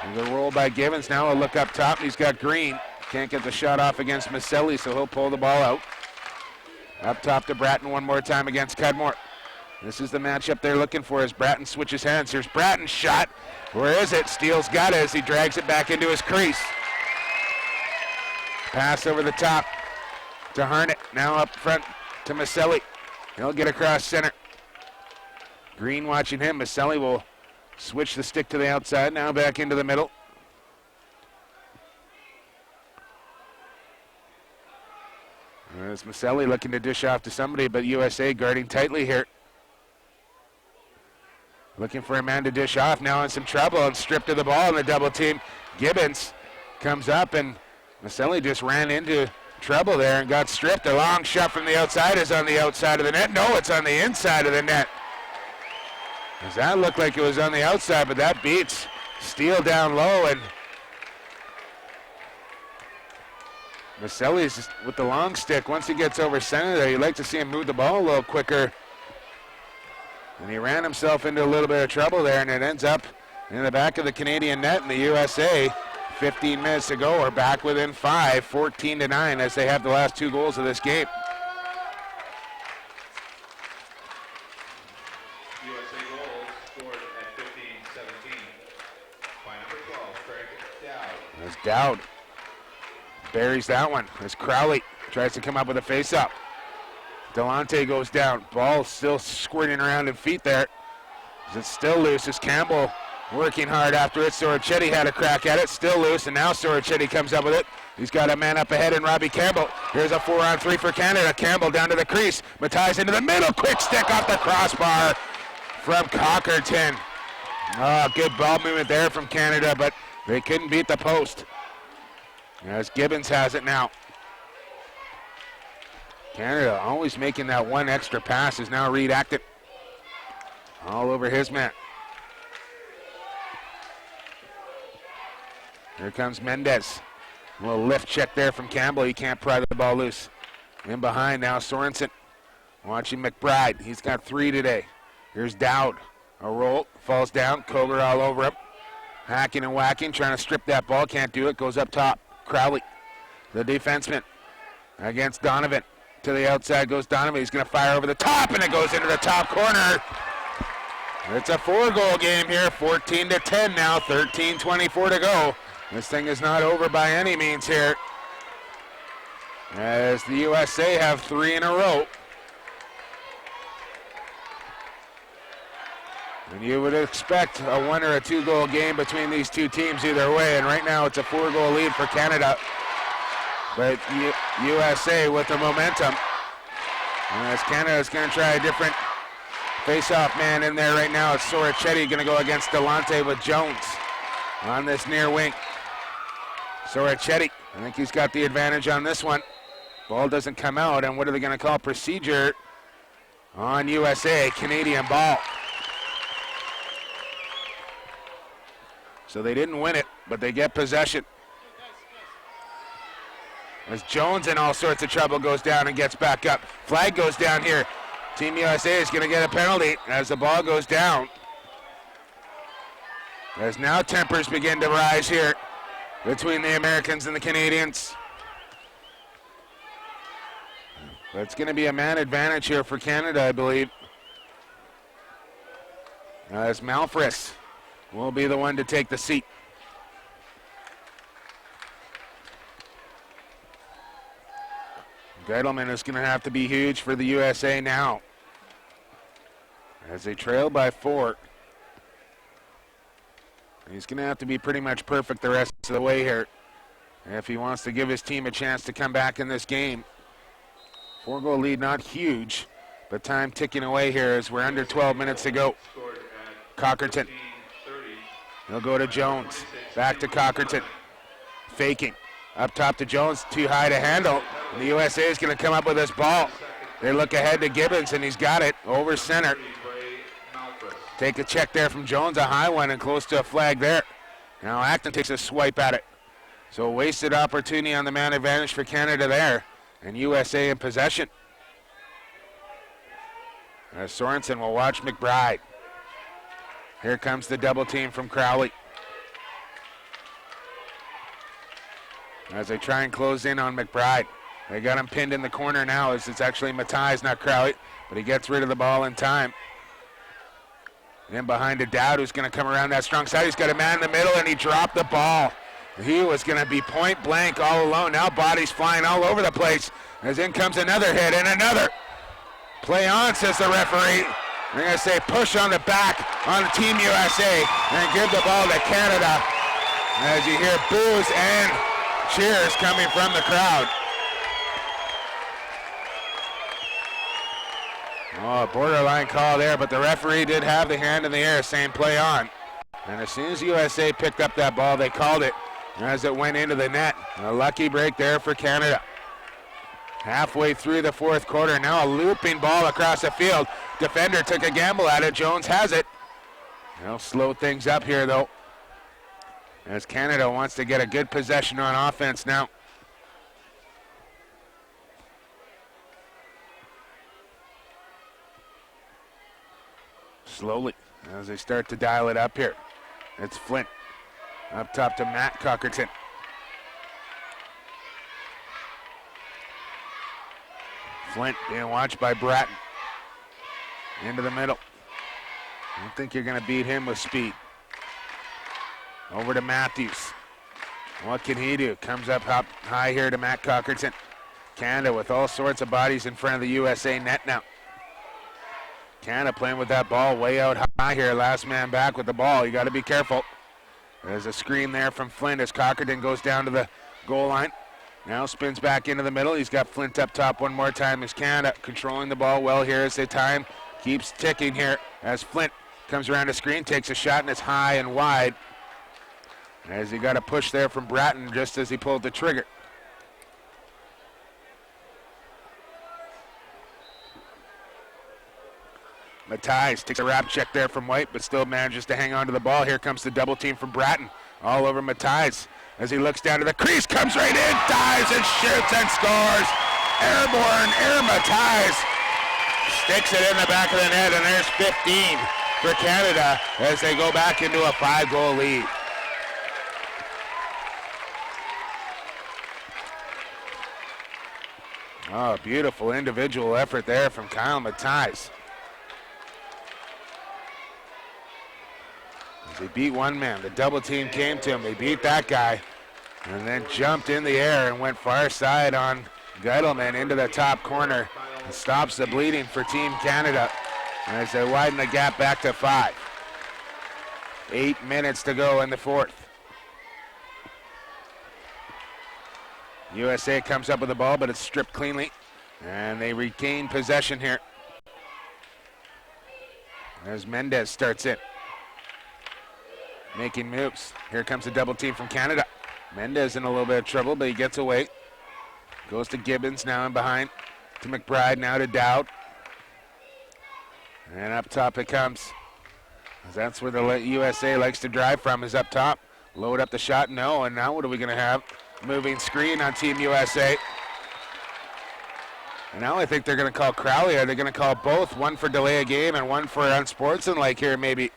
And the roll by Gibbons. Now a look up top. He's got Green. Can't get the shot off against Maselli, so he'll pull the ball out. Up top to Bratton one more time against Cudmore. This is the matchup they're looking for as Bratton switches hands. Here's Bratton's shot. Where is it? Steele's got it as he drags it back into his crease. Pass over the top to Harnett. Now up front to Maselli. He'll get across center. Green watching him. Maselli will switch the stick to the outside. Now back into the middle. There's Maselli looking to dish off to somebody, but USA guarding tightly here. Looking for a man to dish off. Now in some trouble and stripped of the ball in the double team. Gibbons comes up, and Maselli just ran into trouble there and got stripped. A long shot from the outside is on the outside of the net. No, it's on the inside of the net. Does that look like it was on the outside, but that beats Steele down low, and Maselli's with the long stick. Once he gets over center there, you'd like to see him move the ball a little quicker. And he ran himself into a little bit of trouble there, and it ends up in the back of the Canadian net, and the USA, 15 minutes to go, are back within 5, 14-9, as they have the last 2 goals of this game. USA goals scored at 15-17 by number 12, Craig Dowd. There's Dowd. Buries that one as Crowley tries to come up with a face-up. Delonte goes down. Ball still squirting around in feet there. It's still loose as Campbell working hard after it. Sorichetti had a crack at it. Still loose, and now Sorichetti comes up with it. He's got a man up ahead in Robbie Campbell. Here's a 4-on-3 for Canada. Campbell down to the crease. Matai's into the middle. Quick stick off the crossbar from Cockerton. Oh, good ball movement there from Canada, but they couldn't beat the post. As Gibbons has it now. Canada always making that one extra pass is now Reed Acton. All over his man. Here comes Mendez. A little lift check there from Campbell. He can't pry the ball loose. In behind now, Sorensen. Watching McBride. He's got 3 today. Here's Dowd. A roll. Falls down. Koger all over him. Hacking and whacking. Trying to strip that ball. Can't do it. Goes up top. Crowley, the defenseman, against Donovan. To the outside goes Donovan. He's going to fire over the top, and it goes into the top corner. It's a 4-goal game here. 14-10 now. 13:24 to go. This thing is not over by any means here, as the USA have 3 in a row. And you would expect a 1 or a 2-goal game between these two teams either way, and right now it's a 4-goal lead for Canada. But USA with the momentum. As Canada's going to try a different face-off man in there right now. It's Sorichetti going to go against Delante with Jones on this near wing. Sorichetti, I think he's got the advantage on this one. Ball doesn't come out, and what are they going to call? Procedure on USA, Canadian ball. So they didn't win it, but they get possession. As Jones in all sorts of trouble goes down and gets back up. Flag goes down here. Team USA is going to get a penalty as the ball goes down. As now tempers begin to rise here between the Americans and the Canadians. That's going to be a man advantage here for Canada, I believe. As Malfris will be the one to take the seat. Geidelman is going to have to be huge for the USA now, as they trail by 4. He's going to have to be pretty much perfect the rest of the way here if he wants to give his team a chance to come back in this game. 4-goal lead, not huge, but time ticking away here as we're under 12 minutes to go. Cockerton. He'll go to Jones. Back to Cockerton. Faking. Up top to Jones, too high to handle. And the USA is going to come up with this ball. They look ahead to Gibbons, and he's got it over center. Take a check there from Jones, a high one, and close to a flag there. Now Acton takes a swipe at it. So a wasted opportunity on the man advantage for Canada there. And USA in possession. As Sorensen will watch McBride. Here comes the double team from Crowley. As they try and close in on McBride. They got him pinned in the corner now as it's actually Matthijs, not Crowley, but he gets rid of the ball in time. In behind to Dowd, who's going to come around that strong side. He's got a man in the middle, and he dropped the ball. He was going to be point blank all alone. Now bodies flying all over the place as in comes another hit and another. Play on, says the referee. They're going to say push on the back on Team USA and give the ball to Canada as you hear boos and cheers coming from the crowd. Oh, borderline call there, but the referee did have the hand in the air saying play on. And as soon as USA picked up that ball, they called it as it went into the net. A lucky break there for Canada. Halfway through the fourth quarter, now a looping ball across the field. Defender took a gamble at it. Jones has it. They'll slow things up here, though, as Canada wants to get a good possession on offense now. Slowly, as they start to dial it up here. It's Flint. Up top to Matt Cockerton. Flint being watched by Bratton. Into the middle. I don't think you're going to beat him with speed. Over to Matthews. What can he do? Comes up high here to Matt Cockerton. Canada with all sorts of bodies in front of the USA net now. Canada playing with that ball way out high here. Last man back with the ball. You got to be careful. There's a screen there from Flint as Cockerton goes down to the goal line. Now spins back into the middle. He's got Flint up top one more time as Canada controlling the ball well here as the time keeps ticking here as Flint comes around the screen, takes a shot, and it's high and wide. As he got a push there from Bratton just as he pulled the trigger. Matthijs takes a wrap check there from White, but still manages to hang on to the ball. Here comes the double team from Bratton. All over Matthijs as he looks down to the crease, comes right in, dives and shoots and scores. Airborne, Matthijs sticks it in the back of the net, and there's 15 for Canada as they go back into a 5-goal lead. Oh, beautiful individual effort there from Kyle Matthijs. They beat one man. The double team came to him. They beat that guy and then jumped in the air and went far side on Geidelman into the top corner and stops the bleeding for Team Canada as they widen the gap back to 5. 8 minutes to go in the fourth. USA comes up with the ball, but it's stripped cleanly And they regain possession here. As Mendez starts it. Making moves. Here comes a double team from Canada. Mendez in a little bit of trouble, but he gets away. Goes to Gibbons, now in behind. To McBride, now to Dowd. And up top it comes. That's where the USA likes to drive from, is up top. Load up the shot, no, and now what are we going to have? Moving screen on Team USA. And now I think they're going to call Crowley. Are they going to call both? One for delay a game and one for unsportsmanlike here, maybe.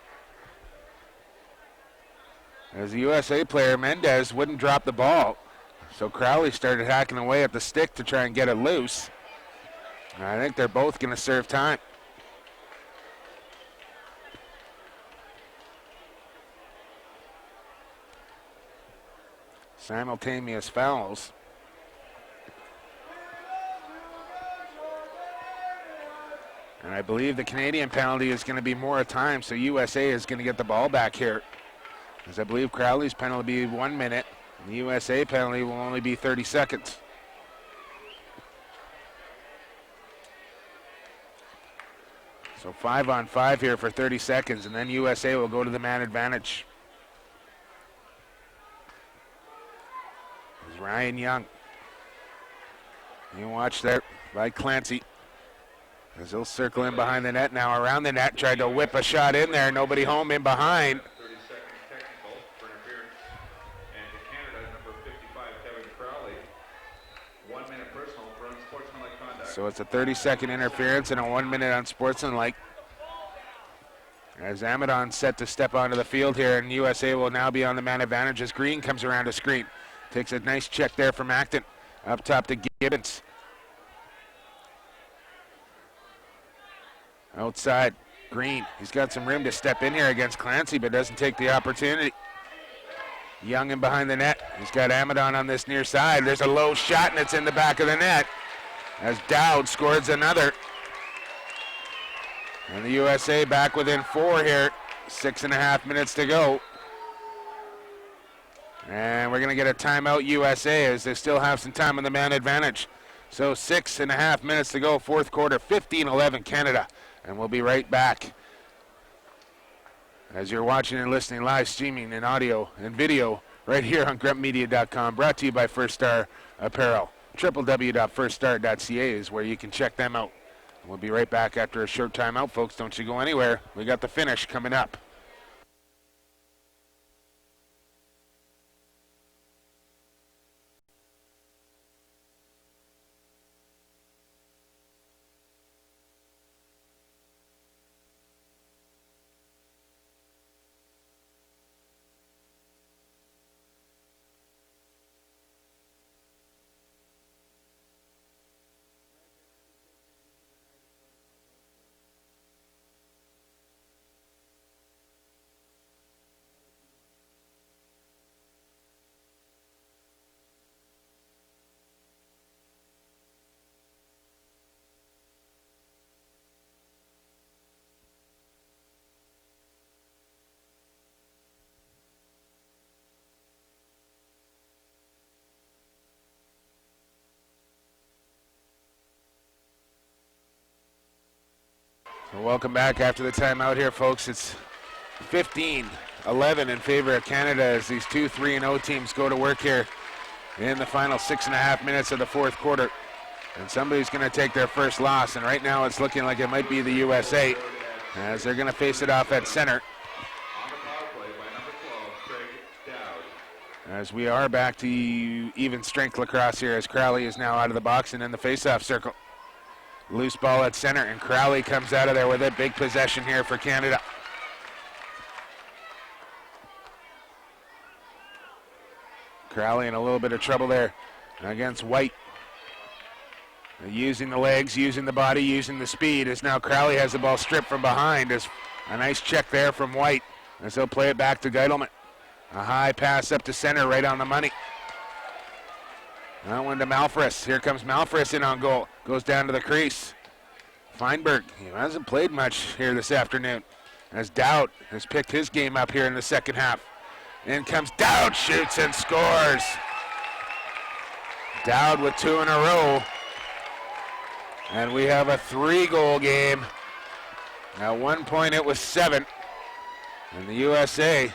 As the USA player, Mendez, wouldn't drop the ball. So Crowley started hacking away at the stick to try and get it loose. And I think they're both going to serve time. Simultaneous fouls. And I believe the Canadian penalty is going to be more time, so USA is going to get the ball back here. As I believe Crowley's penalty will be 1 minute, and the USA penalty will only be 30 seconds. So 5-on-5 here for 30 seconds, and then USA will go to the man advantage. There's Ryan Young. You watch there by Clancy. As he'll circle in behind the net now, around the net, tried to whip a shot in there, nobody home in behind. 30 seconds technical for interference. And to Canada, number 55, Kevin Crowley, 1 minute personal for unsportsmanlike conduct. So it's a 30-second interference and a 1 minute unsportsmanlike. As Amadon set to step onto the field here, and USA will now be on the man advantage as Green comes around to screen. Takes a nice check there from Acton. Up top to Gibbons. Outside, Green. He's got some room to step in here against Clancy, but doesn't take the opportunity. Young in behind the net. He's got Amadon on this near side. There's a low shot, and it's in the back of the net. As Dowd scores another. And the USA back within 4 here. 6.5 minutes to go. And we're going to get a timeout USA as they still have some time on the man advantage. So 6.5 minutes to go, fourth quarter, 15-11 Canada. And we'll be right back. As you're watching and listening live streaming in audio and video right here on gruntmedia.com, brought to you by First Star Apparel. www.firststar.ca is where you can check them out. We'll be right back after a short timeout, folks. Don't you go anywhere. We got the finish coming up. So welcome back after the timeout here, folks. It's 15-11 in favor of Canada as these two 3-0 teams go to work here in the final 6.5 minutes of the fourth quarter. And somebody's going to take their first loss, and right now it's looking like it might be the USA as they're going to face it off at center. On the power play by number 12, Craig Dowd. As we are back to even strength lacrosse here as Crowley is now out of the box and in the face-off circle. Loose ball at center, and Crowley comes out of there with a big possession here for Canada. Crowley in a little bit of trouble there against White. Using the legs, using the body, using the speed, as now Crowley has the ball stripped from behind. As a nice check there from White as he'll play it back to Geitelman. A high pass up to center, right on the money. That one to Malfris. Here comes Malfris in on goal. Goes down to the crease. Feinberg, he hasn't played much here this afternoon. As Dowd has picked his game up here in the second half. In comes Dowd, shoots and scores. Dowd with 2 in a row. And we have a 3-goal game. At one point it was 7. And the USA, it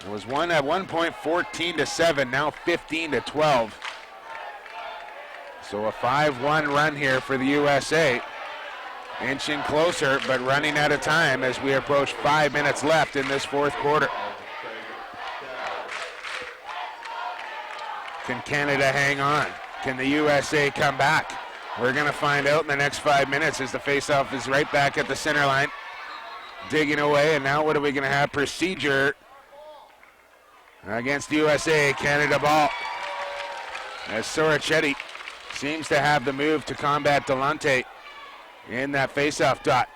was at one point 14-7, now 15-12. So a 5-1 run here for the USA. Inching closer, but running out of time as we approach 5 minutes left in this fourth quarter. Can Canada hang on? Can the USA come back? We're going to find out in the next 5 minutes as the faceoff is right back at the center line. Digging away, and now what are we going to have? Procedure against USA. Canada ball. As Sorichetti seems to have the move to combat Delante in that faceoff dot.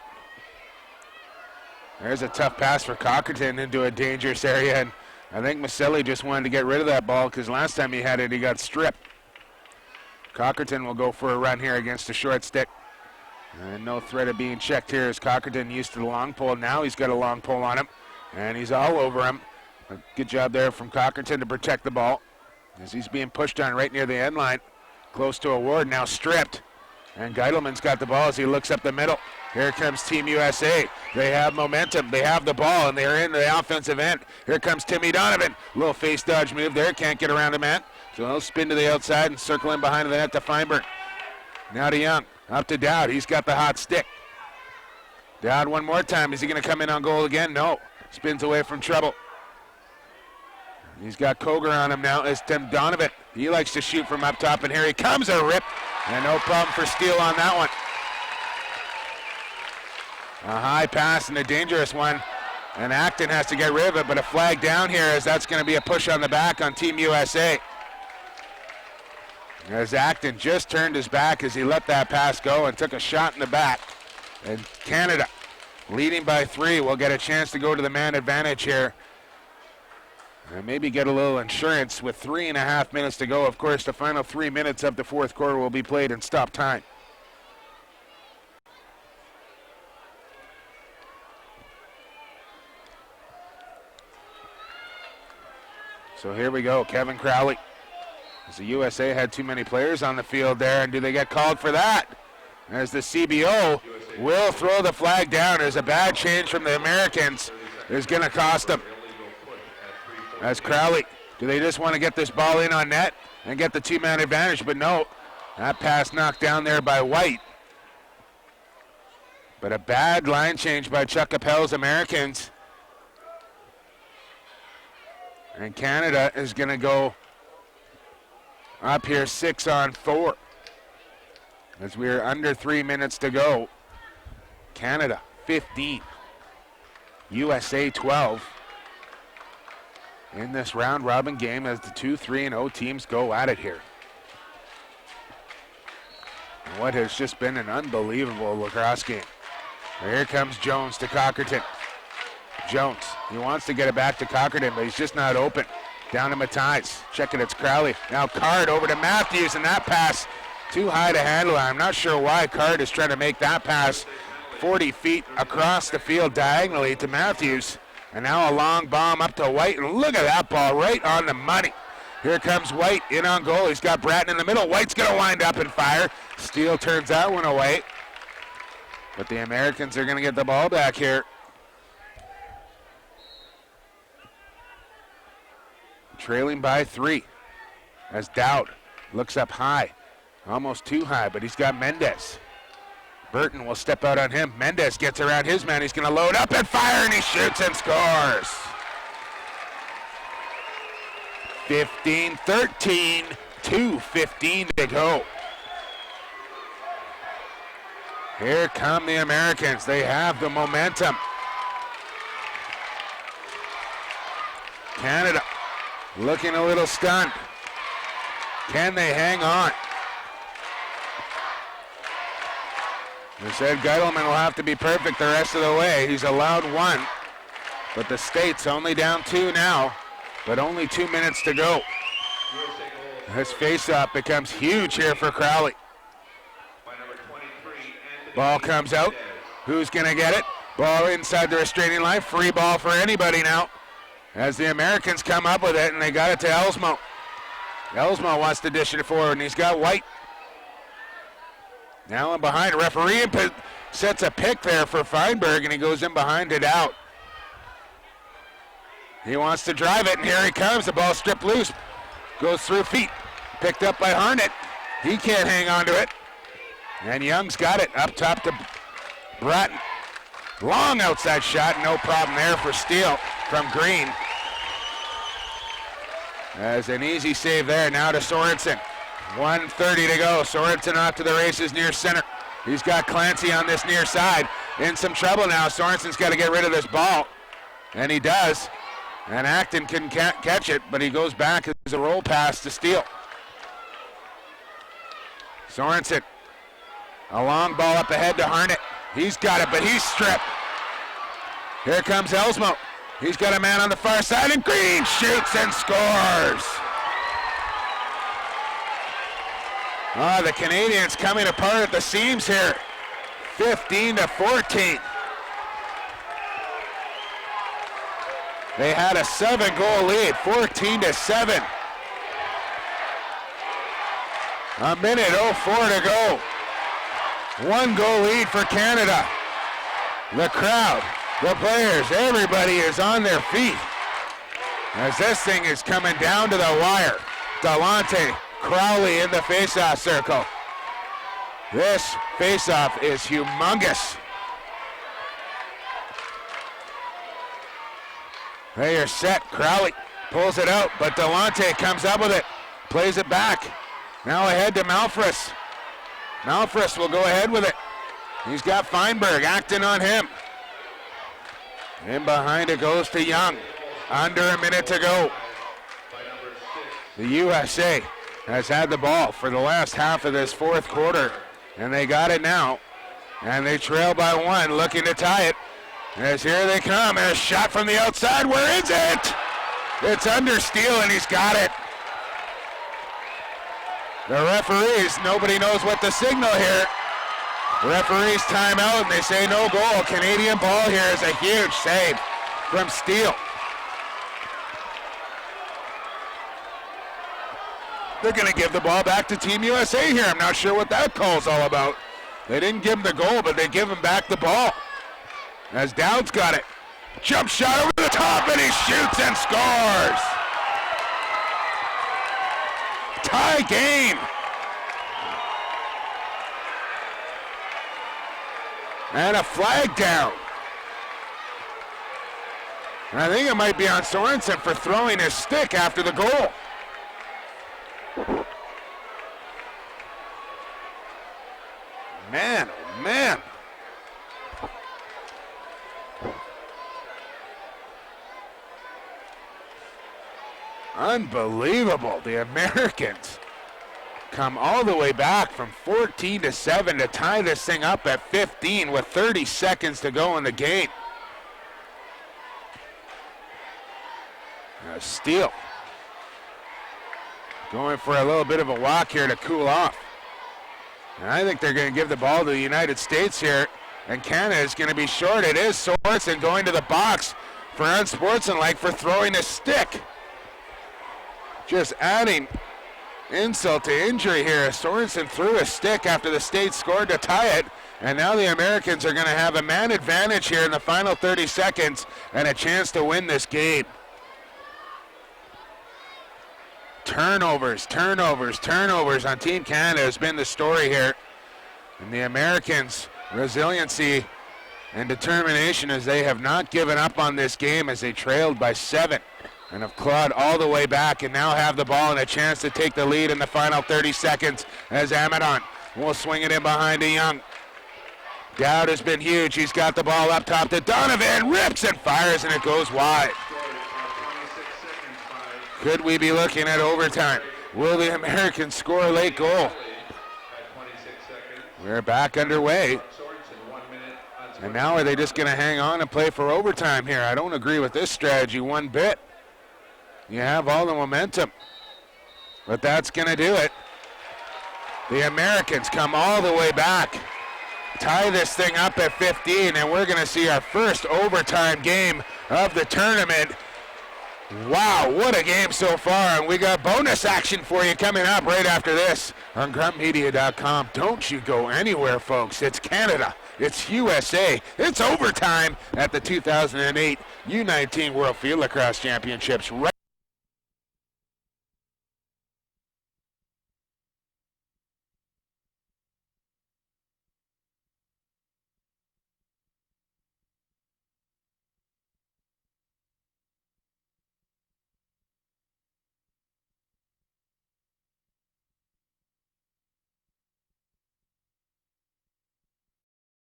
There's a tough pass for Cockerton into a dangerous area, and I think Maselli just wanted to get rid of that ball because last time he had it, he got stripped. Cockerton will go for a run here against a short stick. And no threat of being checked here as Cockerton used to the long pole. Now he's got a long pole on him, and he's all over him. A good job there from Cockerton to protect the ball as he's being pushed on right near the end line. Close to a ward, now stripped. And Geidelman's got the ball as he looks up the middle. Here comes Team USA. They have momentum. They have the ball, and they're in the offensive end. Here comes Timmy Donovan. Little face dodge move there. Can't get around the man. So he'll spin to the outside and circle in behind the net to Feinberg. Now to Young. Up to Dowd. He's got the hot stick. Dowd one more time. Is he going to come in on goal again? No. Spins away from trouble. He's got Koger on him now. It's Tim Donovan. He likes to shoot from up top, and here he comes. A rip. And no problem for Steele on that one. A high pass and a dangerous one. And Acton has to get rid of it, but a flag down here as that's going to be a push on the back on Team USA. As Acton just turned his back as he let that pass go and took a shot in the back. And Canada, leading by 3, will get a chance to go to the man advantage here. And maybe get a little insurance with 3.5 minutes to go. Of course, the final 3 minutes of the fourth quarter will be played in stop time. So here we go, Kevin Crowley. As the USA had too many players on the field there, and do they get called for that? As the CBO will throw the flag down. There's a bad change from the Americans. It's going to cost them. As Crowley, do they just want to get this ball in on net and get the 2-man advantage? But no, that pass knocked down there by White. But a bad line change by Chuck Appel's Americans. And Canada is going to go up here 6-on-4. As we're under 3 minutes to go. Canada 15. USA 12. In this round robin game as the 2, 3-0 teams go at it here. And what has just been an unbelievable lacrosse game. Here comes Jones to Cockerton. Jones, he wants to get it back to Cockerton, but he's just not open. Down to Matthijs. Check it, it's Crowley. Now Card over to Matthews, and that pass too high to handle. I'm not sure why Card is trying to make that pass 40 feet across the field diagonally to Matthews. And now a long bomb up to White, and look at that ball right on the money. Here comes White in on goal. He's got Bratton in the middle. White's going to wind up and fire. Steele turns that one away. But the Americans are going to get the ball back here. Trailing by 3 as Dowd looks up high. Almost too high, but he's got Mendez. Burton will step out on him. Mendez gets around his man. He's going to load up and fire, and he shoots and scores. 15-13, 2:15 to go. Here come the Americans. They have the momentum. Canada looking a little stunned. Can they hang on? They said Geidelman will have to be perfect the rest of the way. He's allowed 1, but the States only down 2 now, but only 2 minutes to go. This face-off becomes huge here for Crowley. Ball comes out. Who's going to get it? Ball inside the restraining line. Free ball for anybody now. As the Americans come up with it, and they got it to Elsmo. Elsmo wants to dish it forward, and he's got White. Now in behind. Referee sets a pick there for Feinberg, and he goes in behind it out. He wants to drive it, and here he comes. The ball stripped loose. Goes through feet. Picked up by Harnett. He can't hang on to it. And Young's got it up top to Bratton. Long outside shot. No problem there for Steele from Green. As an easy save there. Now to Sorensen. 1:30 to go. Sorensen off to the races near center. He's got Clancy on this near side. In some trouble now. Sorensen's got to get rid of this ball. And he does. And Acton can catch it, but he goes back as a roll pass to Steele. Sorensen. A long ball up ahead to Harnett. He's got it, but he's stripped. Here comes Elsmo. He's got a man on the far side, and Green shoots and scores. Oh, the Canadians coming apart at the seams here. 15-14. They had a 7-goal lead, 14-7. A minute 04 to go. 1-goal lead for Canada. The crowd, the players, everybody is on their feet as this thing is coming down to the wire. Delonte Crowley in the faceoff circle. This faceoff is humongous. They are set. Crowley pulls it out, but Delonte comes up with it, plays it back. Now ahead to Malfris. Malfris will go ahead with it. He's got Feinberg acting on him. In behind it goes to Young. Under a minute to go. The USA has had the ball for the last half of this fourth quarter, and they got it now. And they trail by 1, looking to tie it. As here they come, and a shot from the outside. Where is it? It's under Steele, and he's got it. The referees, nobody knows what to signal here. Referees timeout, and they say no goal. Canadian ball here is a huge save from Steele. They're going to give the ball back to Team USA here. I'm not sure what that call's all about. They didn't give him the goal, but they give him back the ball. As Dowd's got it. Jump shot over the top, and he shoots and scores. Tie game. And a flag down. And I think it might be on Sorensen for throwing his stick after the goal. Man, oh man. Unbelievable. The Americans come all the way back from 14-7 to tie this thing up at 15 with 30 seconds to go in the game. Steele going for a little bit of a walk here to cool off. And I think they're going to give the ball to the United States here. And Canada is going to be short. It is Sorensen going to the box for unsportsmanlike for throwing a stick. Just adding insult to injury here. Sorensen threw a stick after the States scored to tie it. And now the Americans are going to have a man advantage here in the final 30 seconds and a chance to win this game. Turnovers on Team Canada has been the story here. And the Americans' resiliency and determination as they have not given up on this game as they trailed by 7 and have clawed all the way back and now have the ball and a chance to take the lead in the final 30 seconds as Amadon will swing it in behind to Young. Dowd has been huge. He's got the ball up top to Donovan, rips and fires, and it goes wide. Could we be looking at overtime? Will the Americans score a late goal? We're back underway. And now are they just going to hang on and play for overtime here? I don't agree with this strategy one bit. You have all the momentum, but that's going to do it. The Americans come all the way back, tie this thing up at 15, and we're going to see our first overtime game of the tournament. Wow, what a game so far, and we got bonus action for you coming up right after this on gruntmedia.com. Don't you go anywhere, folks. It's Canada. It's USA. It's overtime at the 2008 U19 World Field Lacrosse Championships.